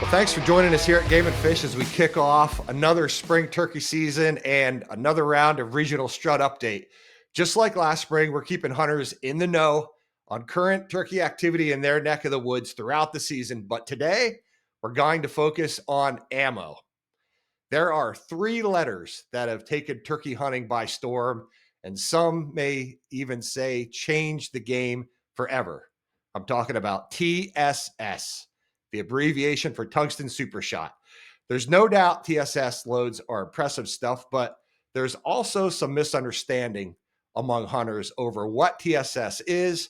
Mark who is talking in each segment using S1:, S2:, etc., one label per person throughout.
S1: Well, thanks for joining us here at Game and Fish as we kick off another spring turkey season and another round of regional strut update. Just like last spring, we're keeping hunters in the know on current turkey activity in their neck of the woods throughout the season. But today, we're going to focus on ammo. There are 3 letters that have taken turkey hunting by storm, and some may even say change the game forever. I'm talking about TSS, the abbreviation for Tungsten Super Shot. There's no doubt TSS loads are impressive stuff, but there's also some misunderstanding among hunters over what TSS is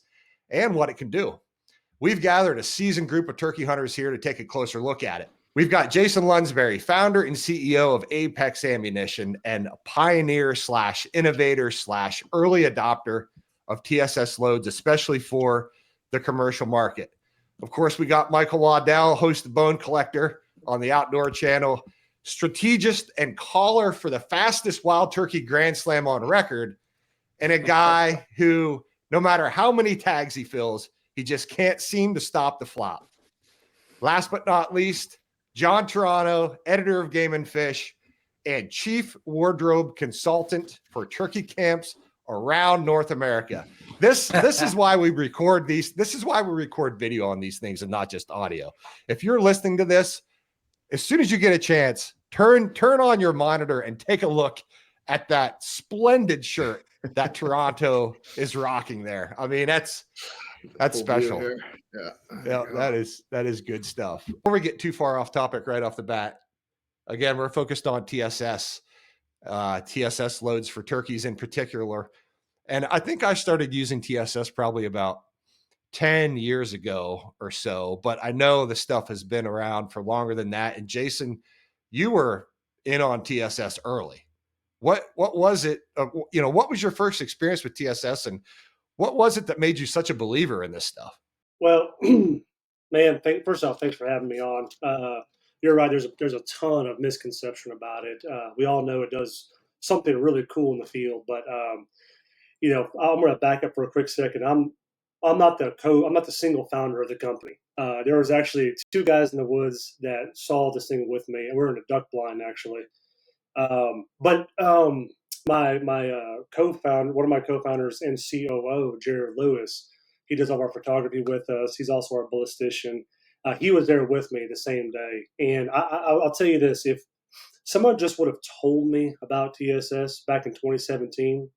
S1: and what it can do. We've gathered a seasoned group of turkey hunters here to take a closer look at it. We've got Jason Lonsberry, founder and CEO of Apex Ammunition and a pioneer / innovator / early adopter of TSS loads, especially for the commercial market. Of course, we got Michael Waddell, host of Bone Collector on the Outdoor Channel, strategist and caller for the fastest wild turkey Grand Slam on record, and a guy who, no matter how many tags he fills, he just can't seem to stop the flop. Last but not least, John Taranto, editor of Game and Fish and chief wardrobe consultant for turkey camps around North America. This is why we record these. This is why we record video on these things and not just audio. If you're listening to this, as soon as you get a chance, turn on your monitor and take a look at that splendid shirt that Taranto is rocking there. I mean, that's special. Yeah, that is good stuff. Before we get too far off topic right off the bat, again, we're focused on TSS loads for turkeys in particular. And I think I started using TSS probably about 10 years ago or so, but I know the stuff has been around for longer than that. And Jason, you were in on TSS early. What was it? What was your first experience with TSS, and what was it that made you such a believer in this stuff?
S2: Well, man, first off, thanks for having me on. You're right. There's a ton of misconception about it. We all know it does something really cool in the field, but I'm going to back up for a quick second. I'm not the single founder of the company. There was actually 2 guys in the woods that saw this thing with me, and we're in a duck blind actually. But my co-founder, one of my co-founders and COO, Jared Lewis, he does all our photography with us. He's also our ballistician. He was there with me the same day. And I'll tell you this, if someone just would have told me about TSS back in 2017,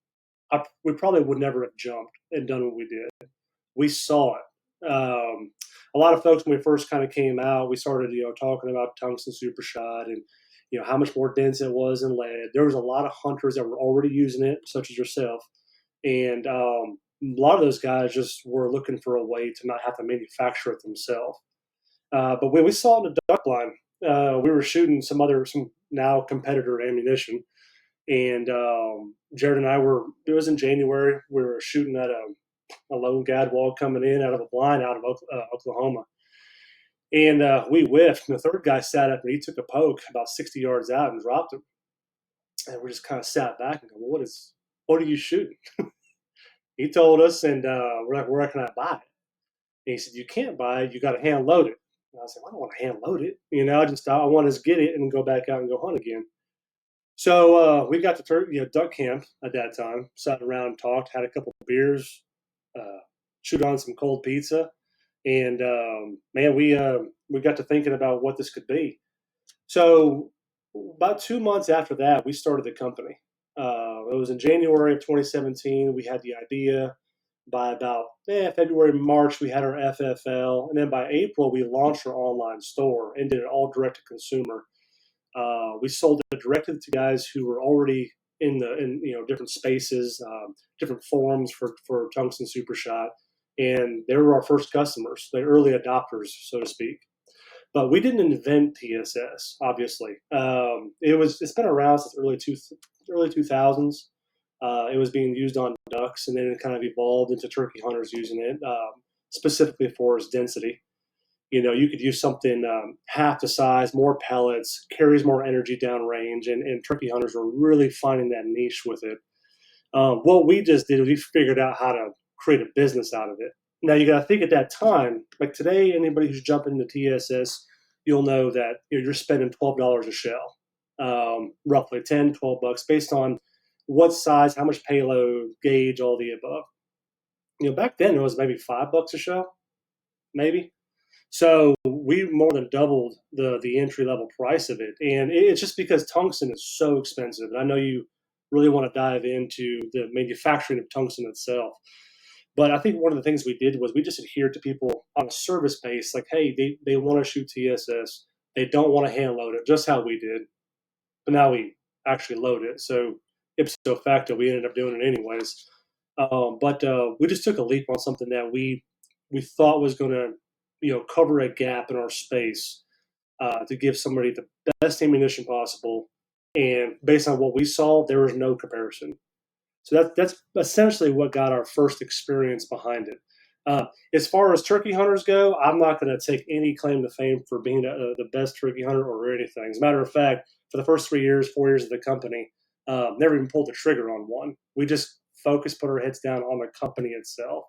S2: we probably would never have jumped and done what we did. We saw it. A lot of folks, when we first kind of came out, we started, talking about Tungsten Super Shot and, how much more dense it was in lead. There was a lot of hunters that were already using it, such as yourself. And a lot of those guys just were looking for a way to not have to manufacture it themselves. But when we saw it in the duck blind, we were shooting some now competitor ammunition. And Jared and I it was in January, we were shooting at a lone gadwall coming in out of a blind out of Oklahoma. And we whiffed, and the third guy sat up and he took a poke about 60 yards out and dropped him. And we just kind of sat back and go, well, what are you shooting? He told us, and we're like, where can I buy it? And he said, you can't buy it, you got to hand load it. And I said, I don't want to hand load it. I want to get it and go back out and go hunt again. So we got to duck camp at that time, sat around, talked, had a couple of beers, chewed on some cold pizza. And man, we got to thinking about what this could be. So about 2 months after that, we started the company. It was in January of 2017. We had the idea. By about February, March, we had our FFL. And then by April, we launched our online store and did it all direct to consumer. We sold it directly to guys who were already in different spaces, different forums for Tungsten Super Shot. And they were our first customers, the early adopters, so to speak. But we didn't invent TSS, obviously. It's been around since early 2000s. It was being used on ducks, and then it kind of evolved into turkey hunters using it, specifically for its density. You could use something half the size, more pellets, carries more energy downrange, and turkey hunters were really finding that niche with it. What we just did was we figured out how to create a business out of it. Now, you got to think at that time, like today, anybody who's jumping into TSS, you'll know that you're spending $12 a shell, roughly 10, $12 based on what size, how much payload, gauge, all the above. Back then it was maybe $5 a shell, maybe. So we more than doubled the entry level price of it, and it's just because tungsten is so expensive. And I know you really want to dive into the manufacturing of tungsten itself, but I think one of the things we did was we just adhered to people on a service base, like, hey, they want to shoot TSS, they don't want to hand load it, just how we did, but now we actually load it. So ipso facto, we ended up doing it anyways. But we just took a leap on something that we thought was going to cover a gap in our space, to give somebody the best ammunition possible. And based on what we saw, there was no comparison. So that's essentially what got our first experience behind it. As far as turkey hunters go, I'm not going to take any claim to fame for being the best turkey hunter or anything. As a matter of fact, for the first 3 years, 4 years of the company, never even pulled the trigger on one. We just focused, put our heads down on the company itself.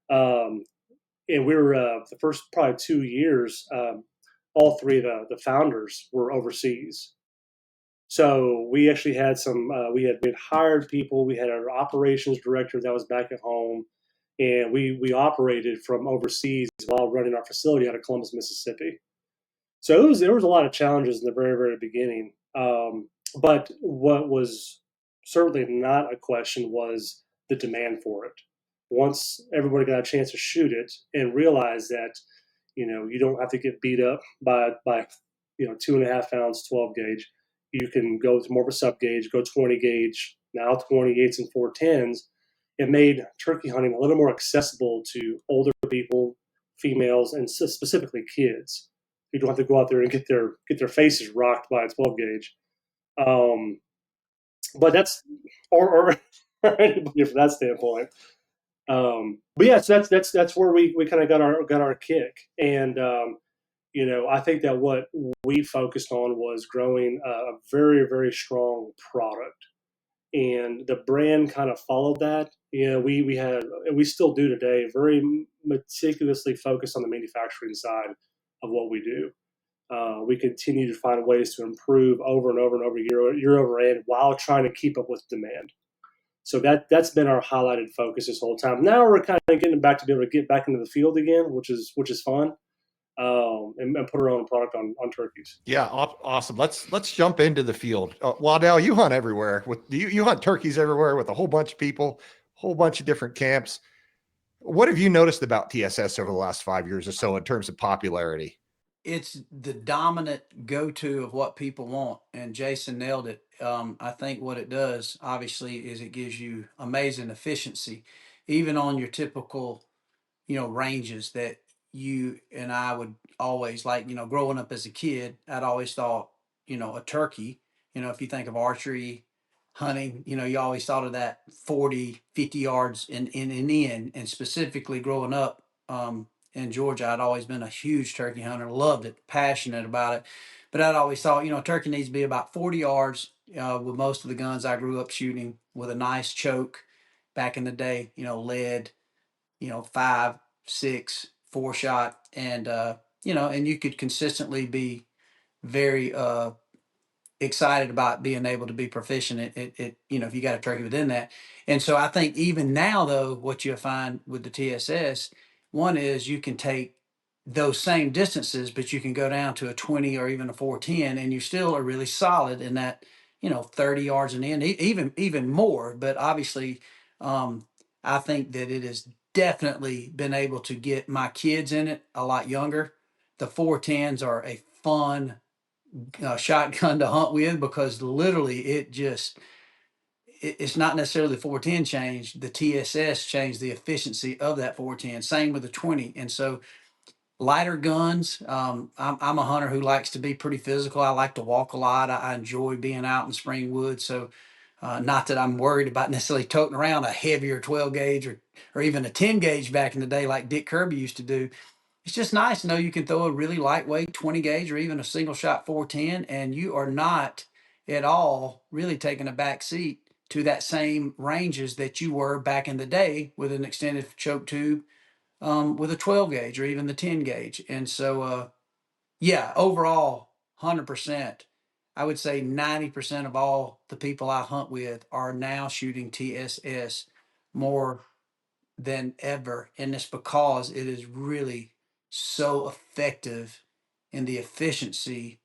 S2: Um, and we were the first probably 2 years. All three of the founders were overseas. So we actually had some. We had hired people. We had our operations director that was back at home, and we operated from overseas while running our facility out of Columbus, Mississippi. So there was a lot of challenges in the very beginning. But what was certainly not a question was the demand for it. Once everybody got a chance to shoot it and realized that you don't have to get beat up by 2.5 ounce 12 gauge. You can go to more of a sub gauge, go 20 gauge, now 28s and 410s. It made turkey hunting a little more accessible to older people, females, and specifically kids. You don't have to go out there and get their faces rocked by a 12 gauge. Um, but that's or anybody from that standpoint. But yeah, so that's where we kind of got our kick. And I think that what we focused on was growing a very strong product, and the brand kind of followed that. We had, and we still do today, very meticulously focused on the manufacturing side of what we do. We continue to find ways to improve over and over and over, year over year, while trying to keep up with demand. So that's been our highlighted focus this whole time. Now we're kind of getting back to be able to get back into the field again, which is fun, and put our own product on turkeys.
S1: Yeah, awesome. Let's jump into the field. Waddell, you hunt everywhere. With you hunt turkeys everywhere with a whole bunch of people, whole bunch of different camps. What have you noticed about TSS over the last 5 years or so in terms of popularity?
S3: It's the dominant go-to of what people want, and Jason nailed it. I think what it does, obviously, is it gives you amazing efficiency, even on your typical ranges that you and I would always like, growing up as a kid, I'd always thought, a turkey, if you think of archery, hunting, you always thought of that 40, 50 yards in, and specifically growing up in Georgia, I'd always been a huge turkey hunter, loved it, passionate about it. But I'd always thought, turkey needs to be about 40 yards with most of the guns I grew up shooting with a nice choke back in the day, lead, 5, 6, 4 shot, and and you could consistently be very excited about being able to be proficient at if you got a turkey within that. And so I think even now though, what you'll find with the TSS, one is you can take those same distances, but you can go down to a 20 or even a 410, and you still are really solid in that 30 yards and in, even more. But obviously, I think that it has definitely been able to get my kids in it a lot younger. The 410s are a fun shotgun to hunt with, because literally it's not necessarily the 410 changed, the TSS changed the efficiency of that 410. Same with the 20. And so lighter guns, I'm a hunter who likes to be pretty physical. I like to walk a lot. I enjoy being out in spring woods. So not that I'm worried about necessarily toting around a heavier 12 gauge or even a 10 gauge back in the day like Dick Kirby used to do. It's just nice to know you can throw a really lightweight 20 gauge or even a single shot 410, and you are not at all really taking a back seat to that same ranges that you were back in the day with an extended choke tube, with a 12 gauge or even the 10 gauge. And so, Yeah, overall, 100%. I would say 90% of all the people I hunt with are now shooting TSS more than ever. And it's because it is really so effective in the efficiency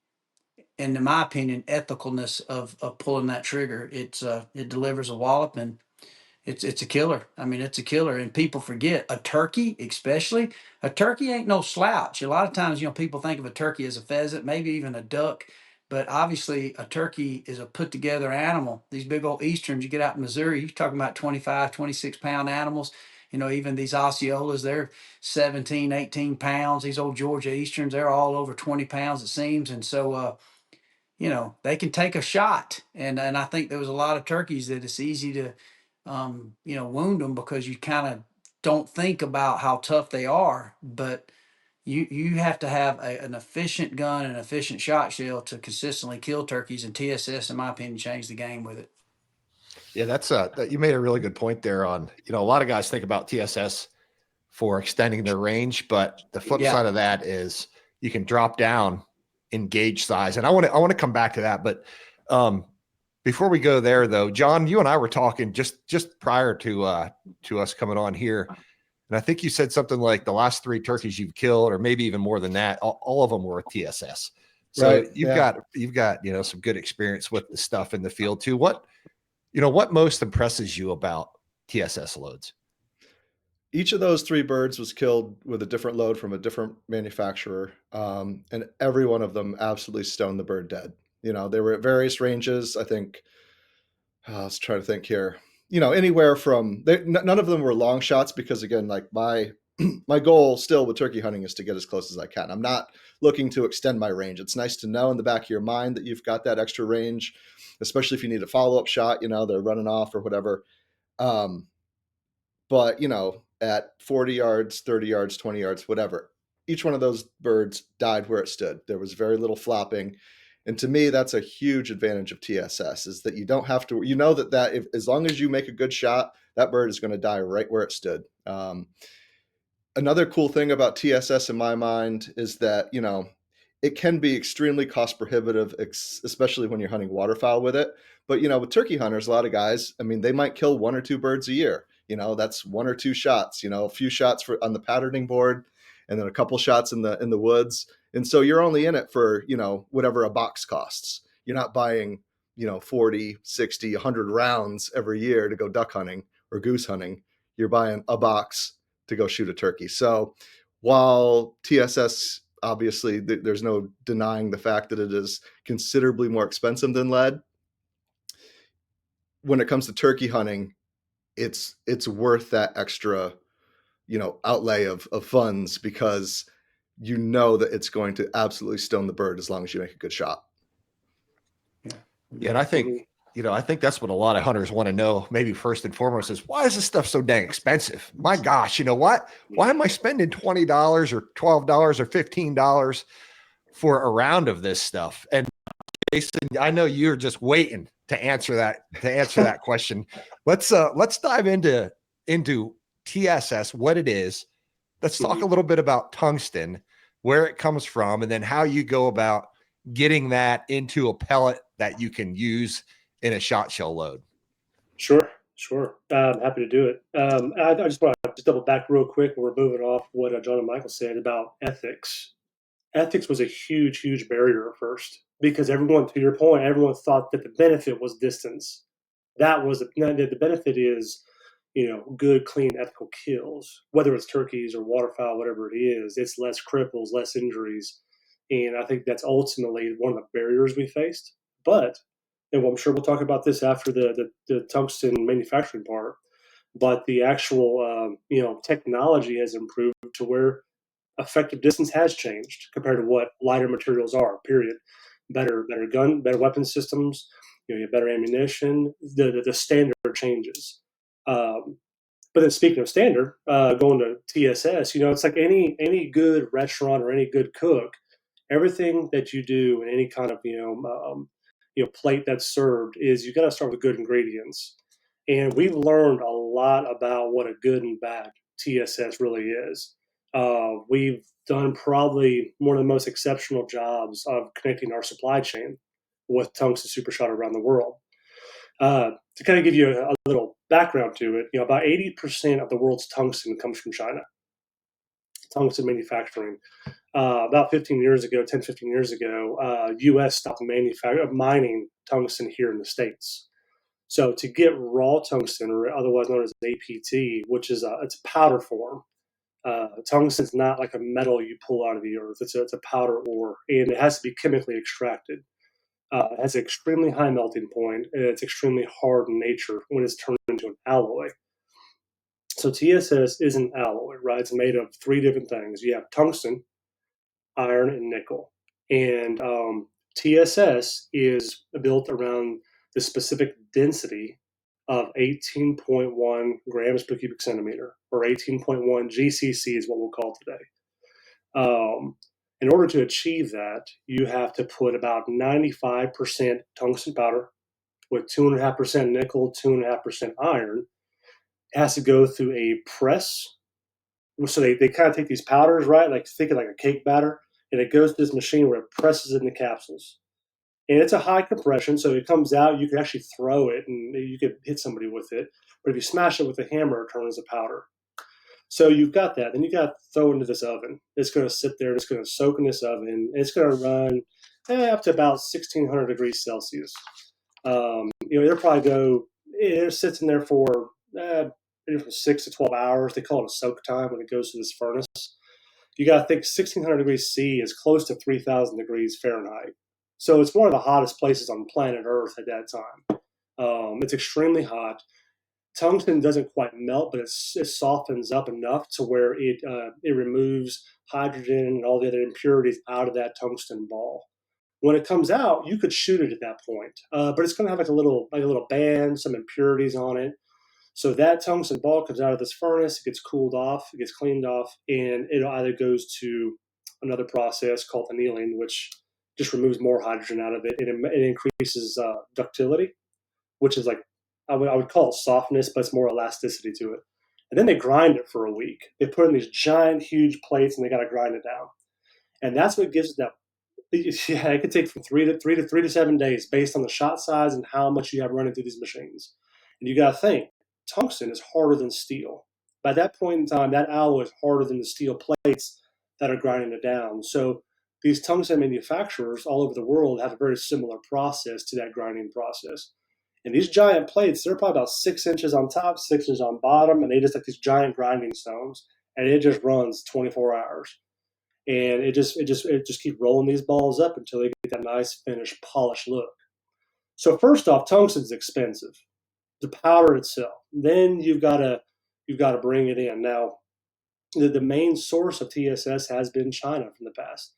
S3: and, in my opinion, ethicalness of pulling that trigger. It delivers a wallop, and it's a killer. I mean, it's a killer, and people forget a turkey, especially a turkey ain't no slouch. A lot of times, people think of a turkey as a pheasant, maybe even a duck, but obviously a turkey is a put together animal. These big old Easterns you get out in Missouri, you're talking about 25, 26 pound animals. Even these Osceolas, they're 17, 18 pounds. These old Georgia Easterns, they're all over 20 pounds, it seems. And so, they can take a shot. And I think there was a lot of turkeys that it's easy to, wound them because you kind of don't think about how tough they are. But you have to have an efficient gun and an efficient shot shell to consistently kill turkeys. And TSS, in my opinion, changed the game with it.
S1: Yeah, you made a really good point there on, a lot of guys think about TSS for extending their range, but the flip
S3: Yeah.
S1: side of that is you can drop down in gauge size. And I want to come back to that, but before we go there though, John, you and I were talking just prior to us coming on here, and I think you said something like the last 3 turkeys you've killed, or maybe even more than that, all of them were with TSS. So
S4: Right.
S1: you've
S4: Yeah.
S1: got some good experience with the stuff in the field too. What most impresses you about TSS loads?
S4: Each of those 3 birds was killed with a different load from a different manufacturer, and every one of them absolutely stoned the bird dead. They were at various ranges. I think, let's try to think here. Anywhere from none of them were long shots because, again, like my my goal still with turkey hunting is to get as close as I can. I'm not looking to extend my range. It's nice to know in the back of your mind that you've got that extra range, especially if you need a follow up shot. They're running off or whatever. Um, but at 40 yards, 30 yards, 20 yards, whatever, each one of those birds died where it stood. There was very little flopping. And to me, that's a huge advantage of TSS, is that you don't have to, that if, as long as you make a good shot, that bird is going to die right where it stood. Another cool thing about TSS in my mind is that, it can be extremely cost prohibitive, especially when you're hunting waterfowl with it. But, with turkey hunters, a lot of guys, I mean, they might kill 1 or 2 birds a year. That's 1 or 2 shots, a few shots on the patterning board, and then a couple shots in the woods. And so you're only in it for, whatever a box costs. You're not buying, 40, 60, 100 rounds every year to go duck hunting or goose hunting. You're buying a box to go shoot a turkey. So while TSS, obviously, there's no denying the fact that it is considerably more expensive than lead, when it comes to turkey hunting, it's worth that extra, outlay of funds, because that it's going to absolutely stone the bird as long as you make a good shot.
S1: Yeah, and I think that's what a lot of hunters want to know. Maybe first and foremost is, why is this stuff so dang expensive? My gosh, you know what? Why am I spending $20 or $12 or $15 for a round of this stuff? And Jason, I know you're just waiting to answer that question. Let's dive into TSS, what it is. Let's talk a little bit about tungsten, where it comes from, and then how you go about getting that into a pellet that you can use in a shot shell load.
S2: Sure. I'm happy to do it. I just want to double back real quick. We're moving off what John and Michael said about ethics. Ethics was a huge, huge barrier at first, because everyone, to your point, everyone thought that the benefit was distance. That was the benefit is, good, clean, ethical kills, whether it's turkeys or waterfowl, whatever it is. It's less cripples, less injuries. And I think that's ultimately one of the barriers we faced. But, and I'm sure we'll talk about this after the tungsten manufacturing part, but the actual, technology has improved to where effective distance has changed compared to what lighter materials are, period. Better gun, better weapon systems, you have better ammunition, the standard changes. But then speaking of standard, going to TSS, it's like any good restaurant or any good cook, everything that you do in any kind of plate that's served is you got to start with good ingredients. And we've learned a lot about what a good and bad TSS really is. We've done probably one of the most exceptional jobs of connecting our supply chain with Tungsten Super Shot around the world. To kind of give you a little background to it, about 80% of the world's tungsten comes from China. Tungsten manufacturing. About 15 years ago, 10, 15 years ago, U.S. stopped mining tungsten here in the States. So to get raw tungsten, or otherwise known as APT, which is it's a powder form, tungsten's not like a metal you pull out of the earth. It's a powder ore, and it has to be chemically extracted. It has an extremely high melting point, and it's extremely hard in nature when it's turned into an alloy. So TSS is an alloy, right? It's made of three different things. You have tungsten, iron, and nickel. And TSS is built around the specific density of 18.1 grams per cubic centimeter, or 18.1 GCC is what we'll call today. In order to achieve that, you have to put about 95% tungsten powder with 2.5% nickel, 2.5% iron. It has to go through a press. So they kind of take these powders, right? Like think of like a cake batter, and it goes to this machine where it presses it in the capsules. And it's a high compression, so it comes out, you can actually throw it and you could hit somebody with it. But if you smash it with a hammer, it turns to powder. So you've got that. Then you got to throw it into this oven. It's going to sit there. It's going to soak in this oven. And it's going to run up to about 1,600 degrees Celsius. It'll probably go. It sits in there for from 6 to 12 hours. They call it a soak time when it goes to this furnace. You got to think 1,600 degrees C is close to 3,000 degrees Fahrenheit. So it's one of the hottest places on planet Earth at that time. It's extremely hot. Tungsten doesn't quite melt, but it softens up enough to where it removes hydrogen and all the other impurities out of that tungsten ball. When it comes out, you could shoot it at that point, but it's going to have like a little band, some impurities on it. So that tungsten ball comes out of this furnace, it gets cooled off, it gets cleaned off, and it either goes to another process called annealing, which just removes more hydrogen out of it, and it increases ductility, which is like I would call it softness, but it's more elasticity to it. And then they grind it for a week. They put in these giant, huge plates, and they got to grind it down. And that's what gives it that. Yeah, it could take from 3 to 7 days based on the shot size and how much you have running through these machines. And you got to think, tungsten is harder than steel. By that point in time, that alloy is harder than the steel plates that are grinding it down. So these tungsten manufacturers all over the world have a very similar process to that grinding process. And these giant plates, they're probably about 6 inches on top, 6 inches on bottom, and they just like these giant grinding stones, and it just runs 24 hours. And it just keep rolling these balls up until they get that nice finished polished look. So first off, tungsten's expensive, the powder itself. Then you've got to bring it in. Now, the main source of TSS has been China from the past.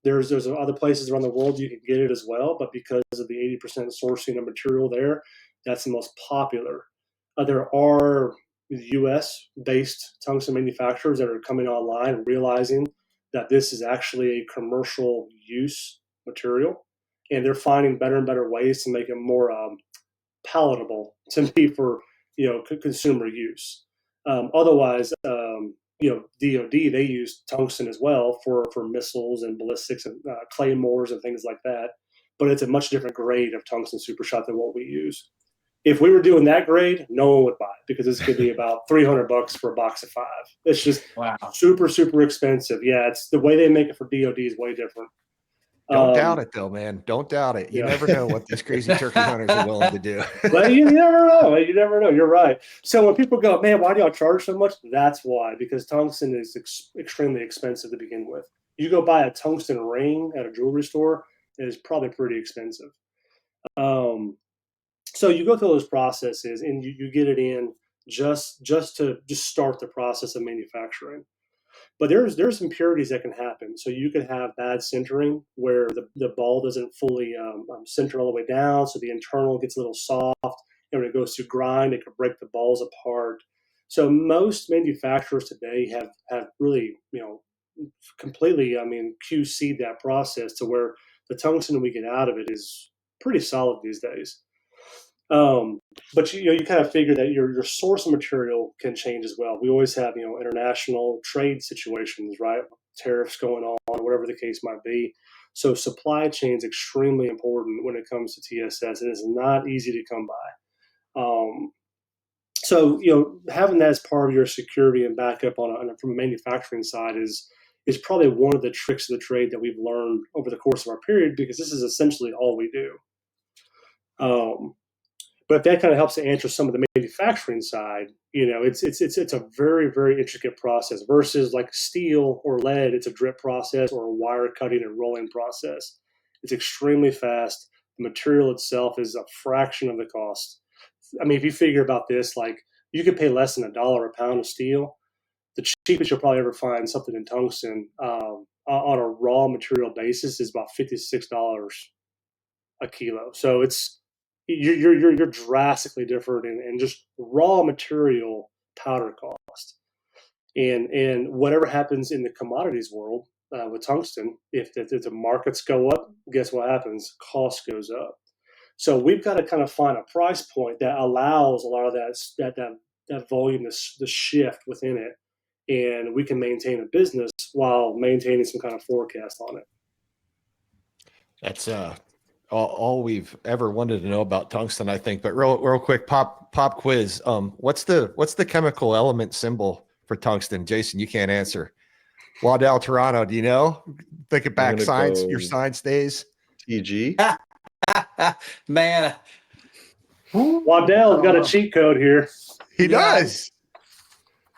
S2: There's other places around the world you can get it as well, but because of the 80% sourcing of material there, that's the most popular. There are U.S.-based tungsten manufacturers that are coming online and realizing that this is actually a commercial use material, and they're finding better and better ways to make it more palatable to me for consumer use. Otherwise, DoD, they use tungsten as well for missiles and ballistics and claymores and things like that. But it's a much different grade of tungsten super shot than what we use. If we were doing that grade, no one would buy it because it's going to be about $300 for a box of 5. It's just super, super expensive. Yeah, it's the way they make it for DoD is way different.
S1: Don't doubt it, though, man. Don't doubt it. You never know what these crazy turkey hunters are willing to do.
S2: But you never know. You never know. You're right. So when people go, man, why do y'all charge so much? That's why, because tungsten is extremely expensive to begin with. You go buy a tungsten ring at a jewelry store, it is probably pretty expensive. So you go through those processes and you get it in just to start the process of manufacturing. But there's impurities that can happen. So you can have bad sintering where the ball doesn't fully center all the way down, so the internal gets a little soft. And when it goes to grind, it can break the balls apart. So most manufacturers today have really completely QC'd that process to where the tungsten we get out of it is pretty solid these days. But you kind of figure that your source of material can change as well. We always have international trade situations, right? Tariffs going on, whatever the case might be. So supply chain is extremely important when it comes to TSS. It is not easy to come by. So having that as part of your security and backup from a manufacturing side is probably one of the tricks of the trade that we've learned over the course of our period, because this is essentially all we do. But that kind of helps to answer some of the manufacturing side. It's a very, very intricate process versus like steel or lead. It's a drip process or a wire cutting and rolling process. It's extremely fast. The material itself is a fraction of the cost. I mean, if you figure about this, like you could pay less than $1 a pound of steel. The cheapest you'll probably ever find something in tungsten on a raw material basis is about $56 a kilo. So you're drastically different in just raw material powder cost. And whatever happens in the commodities world with tungsten, if the markets go up, guess what happens? Cost goes up. So we've got to kind of find a price point that allows a lot of that volume to shift within it, and we can maintain a business while maintaining some kind of forecast on it.
S1: That's all we've ever wanted to know about tungsten, I think. But real quick, pop quiz. What's the chemical element symbol for tungsten? Jason, you can't answer. Waddell, Taranto, do you know? Thinking back, your science days.
S4: TG.
S3: Man,
S2: Waddell's got a cheat code here.
S1: He does.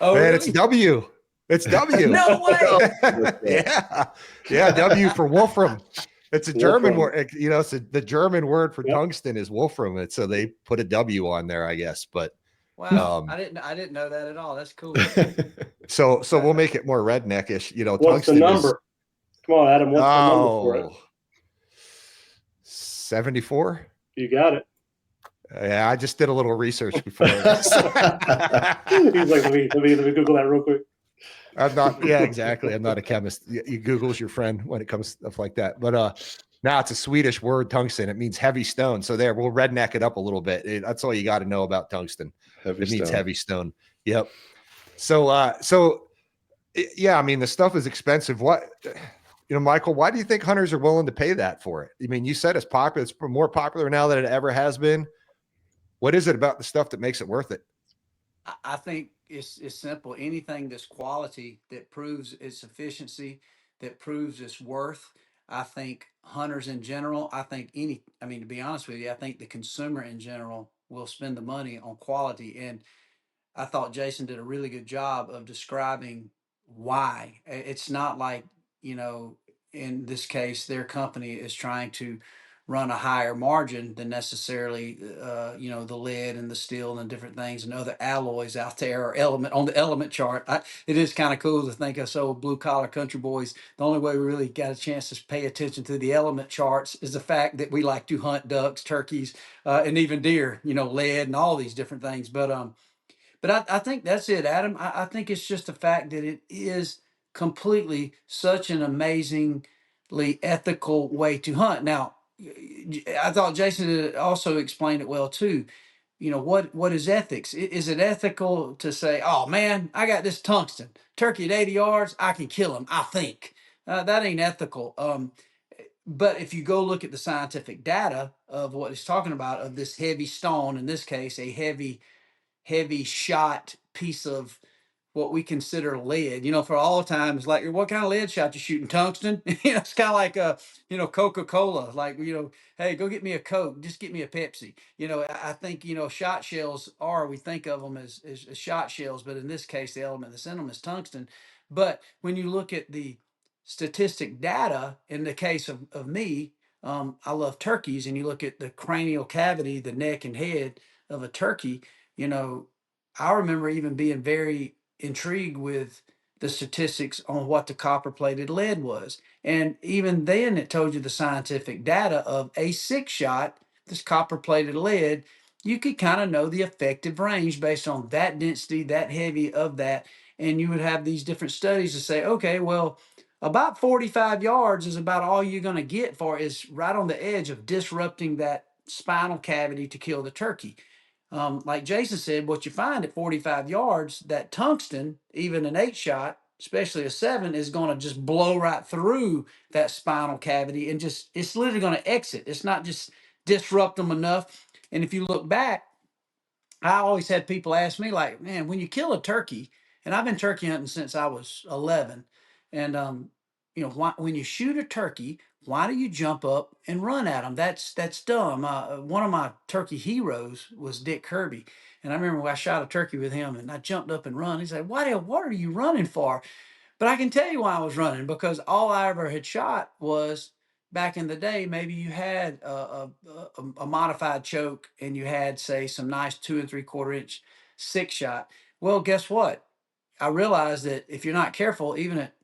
S3: Oh,
S1: man,
S3: really?
S1: It's W. It's W.
S3: No way.
S1: yeah. W for Wolfram. It's a German word. So the German word for tungsten is Wolfram. And so they put a W on there, I guess. But
S3: wow, I didn't know that at all. That's cool.
S1: So we'll make it more redneckish.
S2: What's the number? Come on, Adam. What's the number for it?
S1: 74.
S2: You got it.
S1: Yeah, I just did a little research before.
S2: He's like, let me Google that real quick.
S1: I'm not. Yeah, exactly. I'm not a chemist. You Google's your friend when it comes to stuff like that. But now it's a Swedish word, tungsten. It means heavy stone. So there, we'll redneck it up a little bit. That's all you got to know about tungsten. It means heavy stone. Yep. So yeah, I mean, the stuff is expensive. Michael, why do you think hunters are willing to pay that for it? I mean, you said it's popular. It's more popular now than it ever has been. What is it about the stuff that makes it worth it?
S3: I think it's simple. Anything that's quality, that proves its efficiency, that proves its worth. I think hunters in general, to be honest with you, I think the consumer in general will spend the money on quality. And I thought Jason did a really good job of describing why. It's not like, in this case, their company is trying to run a higher margin than necessarily, the lead and the steel and different things and other alloys out there or on the element chart. It is kind of cool to think us old blue collar country boys. The only way we really got a chance to pay attention to the element charts is the fact that we like to hunt ducks, turkeys, and even deer, lead and all these different things. But I think that's it, Adam. I think it's just the fact that it is completely such an amazingly ethical way to hunt. Now, I thought Jason had also explained it well too. What is ethics? Is it ethical to say, "Oh man, I got this tungsten turkey at 80 yards, I can kill him"? I think that ain't ethical. But if you go look at the scientific data of what he's talking about, of this heavy stone, in this case, a heavy shot piece of what we consider lead, for all times, like, what kind of lead shot you shooting? Tungsten? It's kind of like Coca-Cola, like, hey, go get me a Coke, just get me a Pepsi. I think, shot shells we think of them as shot shells, but in this case, the element that's in them is tungsten. But when you look at the statistic data, in the case of me, I love turkeys, and you look at the cranial cavity, the neck and head of a turkey, I remember even being very intrigued with the statistics on what the copper plated lead was. And even then, it told you the scientific data of a 6-shot, this copper plated lead. You could kind of know the effective range based on that density, that heavy of that. And you would have these different studies to say, okay, well, about 45 yards is about all you're going to get for, is right on the edge of disrupting that spinal cavity to kill the turkey. Like Jason said, what you find at 45 yards, that tungsten, even an 8 shot, especially a 7, is going to just blow right through that spinal cavity and just, it's literally going to exit. It's not just disrupt them enough. And if you look back, I always had people ask me, like, man, when you kill a turkey, and I've been turkey hunting since I was 11, and why, when you shoot a turkey, why do you jump up and run at them? That's dumb. One of my turkey heroes was Dick Kirby, and I remember when I shot a turkey with him, and I jumped up and run. He said, "What? What are you running for?" But I can tell you why I was running, because all I ever had shot was, back in the day, maybe you had a modified choke and you had, say, some nice 2 3/4 inch 6 shot. Well, guess what? I realized that if you're not careful, even at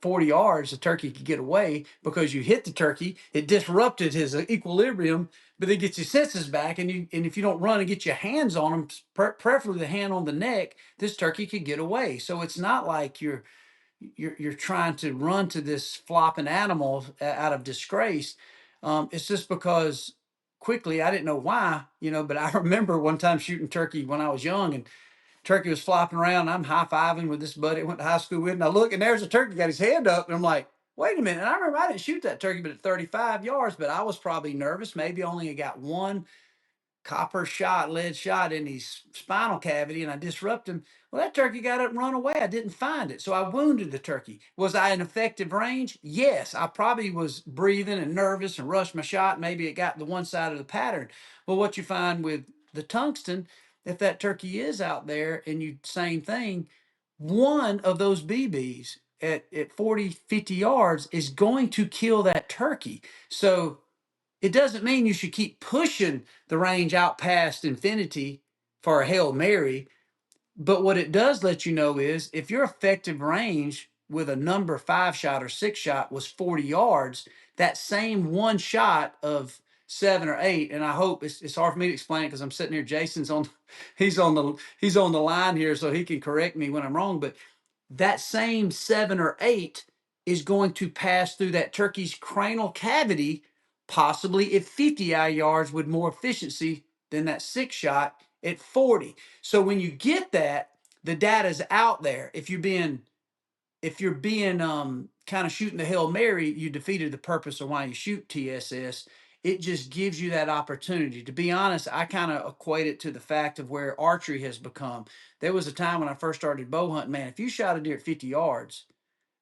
S3: 40 yards, the turkey could get away because you hit the turkey, it disrupted his equilibrium, but it gets your senses back. And if you don't run and get your hands on him, preferably the hand on the neck, this turkey could get away. So it's not like you're trying to run to this flopping animal out of disgrace. It's just because quickly, I didn't know why, but I remember one time shooting turkey when I was young, and turkey was flopping around. I'm high-fiving with this buddy I went to high school with, and I look, and there's a turkey got his hand up, and I'm like, wait a minute. And I remember I didn't shoot that turkey but at 35 yards, but I was probably nervous. Maybe only got one copper shot, lead shot in his spinal cavity, and I disrupted him. Well, that turkey got up and run away. I didn't find it. So I wounded the turkey. Was I in effective range? Yes. I probably was breathing and nervous and rushed my shot. Maybe it got the one side of the pattern. Well, what you find with the tungsten, if that turkey is out there and you, same thing, one of those BBs at 40, 50 yards is going to kill that turkey. So it doesn't mean you should keep pushing the range out past infinity for a Hail Mary. But what it does let you know is, if your effective range with a number 5 shot or 6 shot was 40 yards, that same one shot of 7 or 8, and I hope it's hard for me to explain it because I'm sitting here. Jason's on, he's on the line here, so he can correct me when I'm wrong. But that same 7 or 8 is going to pass through that turkey's cranial cavity, possibly at 50 yards with more efficiency than that 6 shot at 40. So when you get that, the data's out there. If you're being kind of shooting the Hail Mary, you defeated the purpose of why you shoot TSS. It just gives you that opportunity. To be honest, I kind of equate it to the fact of where archery has become. There was a time when I first started bow hunting, man, if you shot a deer at 50 yards,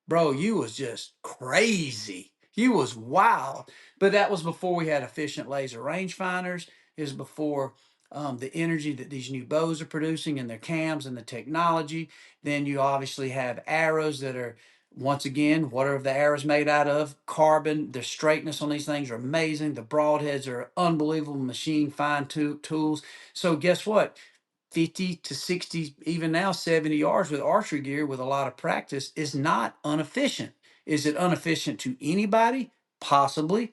S3: bro, you was just crazy. You was wild. But that was before we had efficient laser rangefinders. It was before the energy that these new bows are producing and their cams and the technology. Then you obviously have arrows that are, once again, what are the arrows made out of? Carbon. The straightness on these things are amazing. The broadheads are unbelievable machine fine tools. So guess what? 50 to 60, even now 70 yards with archery gear with a lot of practice is not inefficient. Is it inefficient to anybody? Possibly,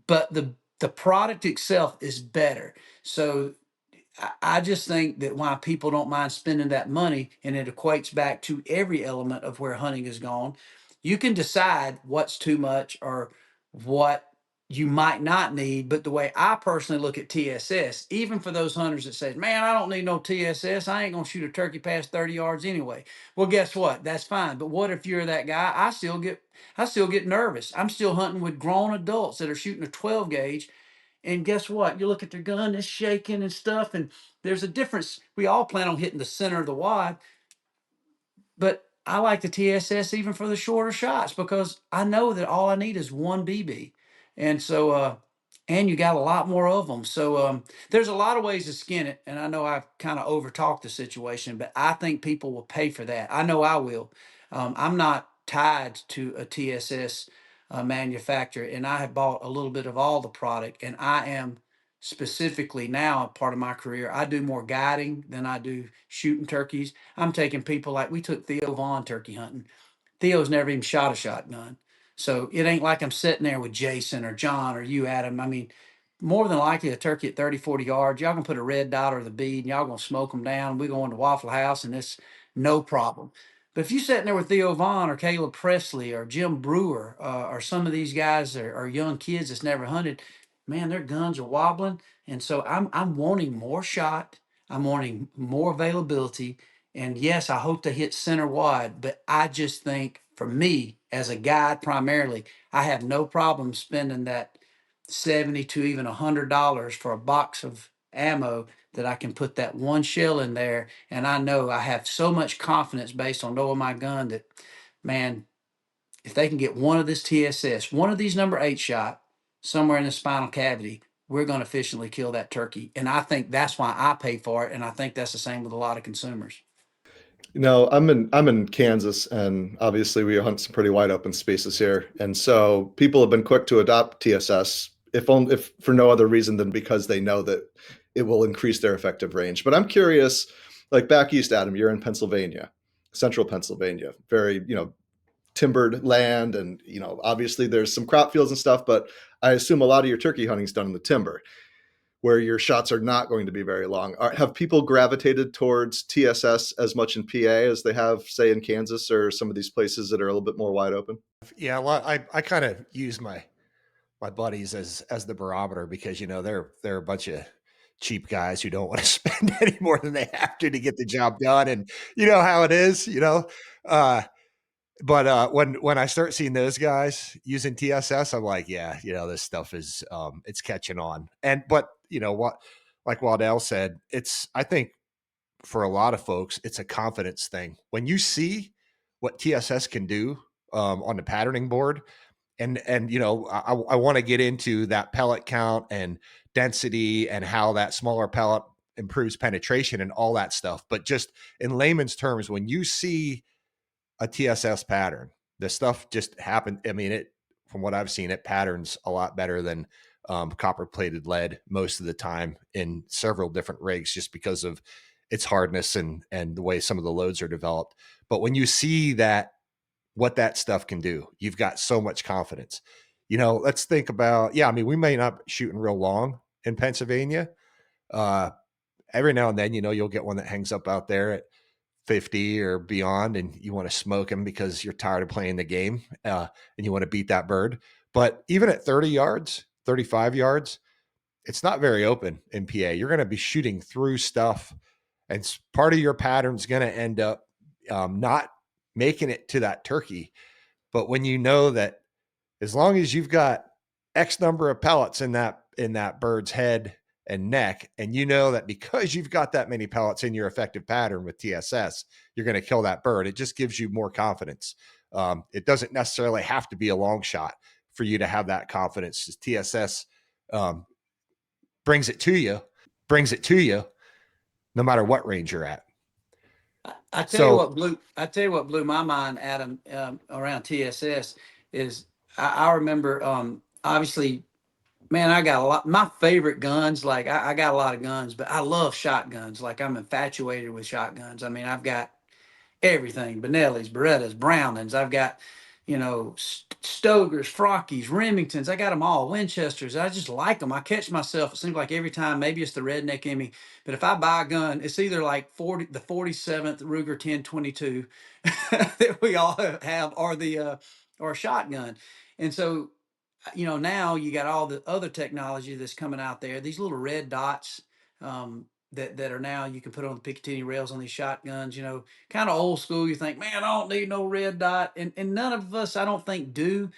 S3: but the product itself is better. So I just think that why people don't mind spending that money, and it equates back to every element of where hunting has gone. You can decide what's too much or what you might not need. But the way I personally look at TSS, even for those hunters that say, man, I don't need no TSS. I ain't going to shoot a turkey past 30 yards anyway. Well, guess what? That's fine. But what if you're that guy? I still get nervous. I'm still hunting with grown adults that are shooting a 12 gauge, and guess what? You look at their gun, it's shaking and stuff. And there's a difference. We all plan on hitting the center of the wad, but I like the TSS even for the shorter shots because I know that all I need is one BB. And so, and you got a lot more of them. So there's a lot of ways to skin it. And I know I've kind of overtalked the situation, but I think people will pay for that. I know I will. I'm not tied to a TSS manufacturer, and I have bought a little bit of all the product, and I am specifically now, part of my career, I do more guiding than I do shooting turkeys. I'm taking people, like we took Theo Vaughn turkey hunting. Theo's never even shot a shotgun. So it ain't like I'm sitting there with Jason or John or you, Adam. I mean, more than likely a turkey at 30, 40 yards, y'all gonna put a red dot or the bead and y'all gonna smoke them down. We go into Waffle House and it's no problem. But if you sitting there with Theo Vaughn or Caleb Presley or Jim Brewer or some of these guys are young kids that's never hunted, man, their guns are wobbling. And so I'm wanting more shot. I'm wanting more availability. And yes, I hope to hit center wide, but I just think for me as a guide primarily, I have no problem spending that 70 to even $100 for a box of ammo that I can put that one shell in there. And I know I have so much confidence based on knowing my gun that, man, if they can get one of this TSS, one of these number 8 shot somewhere in the spinal cavity, we're going to efficiently kill that turkey. And I think that's why I pay for it. And I think that's the same with a lot of consumers.
S4: I'm in Kansas, and obviously we hunt some pretty wide open spaces here, and so people have been quick to adopt TSS, if for no other reason than because they know that it will increase their effective range. But I'm curious, like back east, Adam, you're in Pennsylvania, central Pennsylvania, very timbered land, and obviously there's some crop fields and stuff, but I assume a lot of your turkey hunting's done in the timber, where your shots are not going to be very long. Have people gravitated towards TSS as much in PA as they have, say, in Kansas or some of these places that are a little bit more wide open?
S1: Yeah, well, I kind of use my buddies as the barometer because they're a bunch of cheap guys who don't want to spend any more than they have to get the job done, and you know how it is, Uh, but when I start seeing those guys using TSS, I'm like, yeah, this stuff is it's catching on. And but you know what, like Waddell said, it's I think for a lot of folks, it's a confidence thing. When you see what TSS can do on the patterning board, and I want to get into that pellet count and density and how that smaller pellet improves penetration and all that stuff. But just in layman's terms, when you see a TSS pattern, the stuff just happened. I mean, it from what I've seen, it patterns a lot better than copper plated lead most of the time in several different rigs, just because of its hardness and the way some of the loads are developed. But when you see that what that stuff can do, you've got so much confidence. Let's think about, yeah, I mean, we may not be shooting real long in Pennsylvania. Uh, every now and then, you'll get one that hangs up out there at 50 or beyond, and you want to smoke him because you're tired of playing the game, and you want to beat that bird. But even at 30 yards, 35 yards, it's not very open in PA. You're going to be shooting through stuff, and part of your pattern's going to end up not making it to that turkey. But when you know that as long as you've got X number of pellets in that bird's head and neck, and you know that because you've got that many pellets in your effective pattern with TSS, you're going to kill that bird. It just gives you more confidence. It doesn't necessarily have to be a long shot for you to have that confidence. Just TSS um, brings it to you, no matter what range you're at. So
S3: I tell you what blew my mind, Adam, around TSS is I remember, obviously, man, I got a lot. My favorite guns, like I got a lot of guns, but I love shotguns. Like I'm infatuated with shotguns. I mean, I've got everything: Benellis, Berettas, Brownings. I've got, Stogers, Frockies, Remingtons. I got them all. Winchesters. I just like them. I catch myself. It seems like every time, maybe it's the redneck in me, but if I buy a gun, it's either like the 47th Ruger 1022 that we all have, or a shotgun. And so, now you got all the other technology that's coming out there. These little red dots, that are now you can put on the Picatinny rails on these shotguns. Kind of old school. You think, man, I don't need no red dot, and none of us, I don't think, do.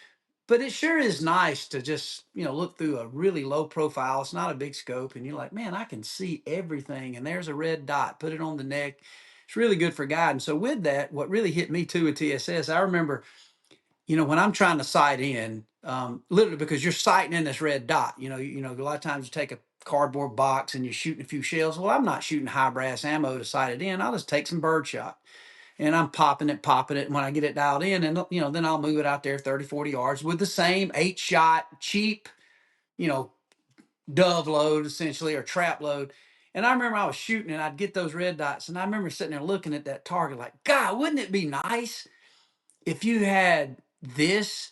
S3: But it sure is nice to just look through a really low profile. It's not a big scope, and you're like, man, I can see everything. And there's a red dot. Put it on the neck. It's really good for guiding. So with that, what really hit me too with TSS, I remember, when I'm trying to sight in, literally because you're sighting in this red dot, a lot of times you take a cardboard box and you're shooting a few shells. Well, I'm not shooting high brass ammo to sight it in. I'll just take some bird shot and I'm popping it. And when I get it dialed in, and then I'll move it out there 30, 40 yards with the same 8 shot, cheap, you know, dove load essentially, or trap load. And I remember I was shooting and I'd get those red dots. And I remember sitting there looking at that target like, God, wouldn't it be nice if you had this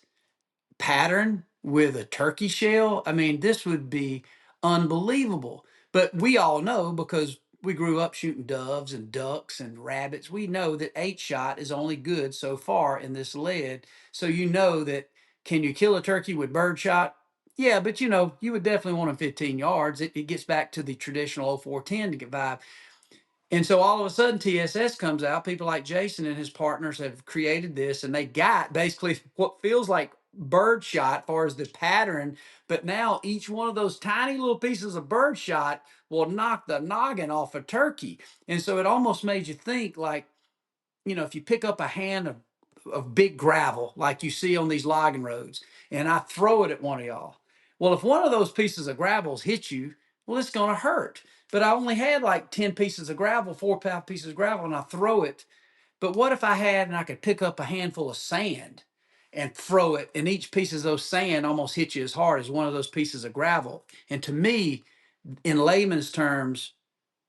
S3: pattern with a turkey shell? I mean, this would be unbelievable. But we all know, because we grew up shooting doves and ducks and rabbits, we know that 8 shot is only good so far in this lead. So that, can you kill a turkey with bird shot? Yeah, but you would definitely want them 15 yards. It gets back to the traditional 0410 to get vibe. And so all of a sudden TSS comes out. People like Jason and his partners have created this, and they got basically what feels like bird shot as far as the pattern. But now each one of those tiny little pieces of bird shot will knock the noggin off a turkey. And so it almost made you think like, if you pick up a hand of big gravel like you see on these logging roads, and I throw it at one of y'all. Well, if one of those pieces of gravels hit you, well, it's going to hurt. But I only had like 10 pieces of gravel, 4 pound pieces of gravel, and I throw it. But what if I had and I could pick up a handful of sand and throw it, and each piece of those sand almost hit you as hard as one of those pieces of gravel? And to me, in layman's terms,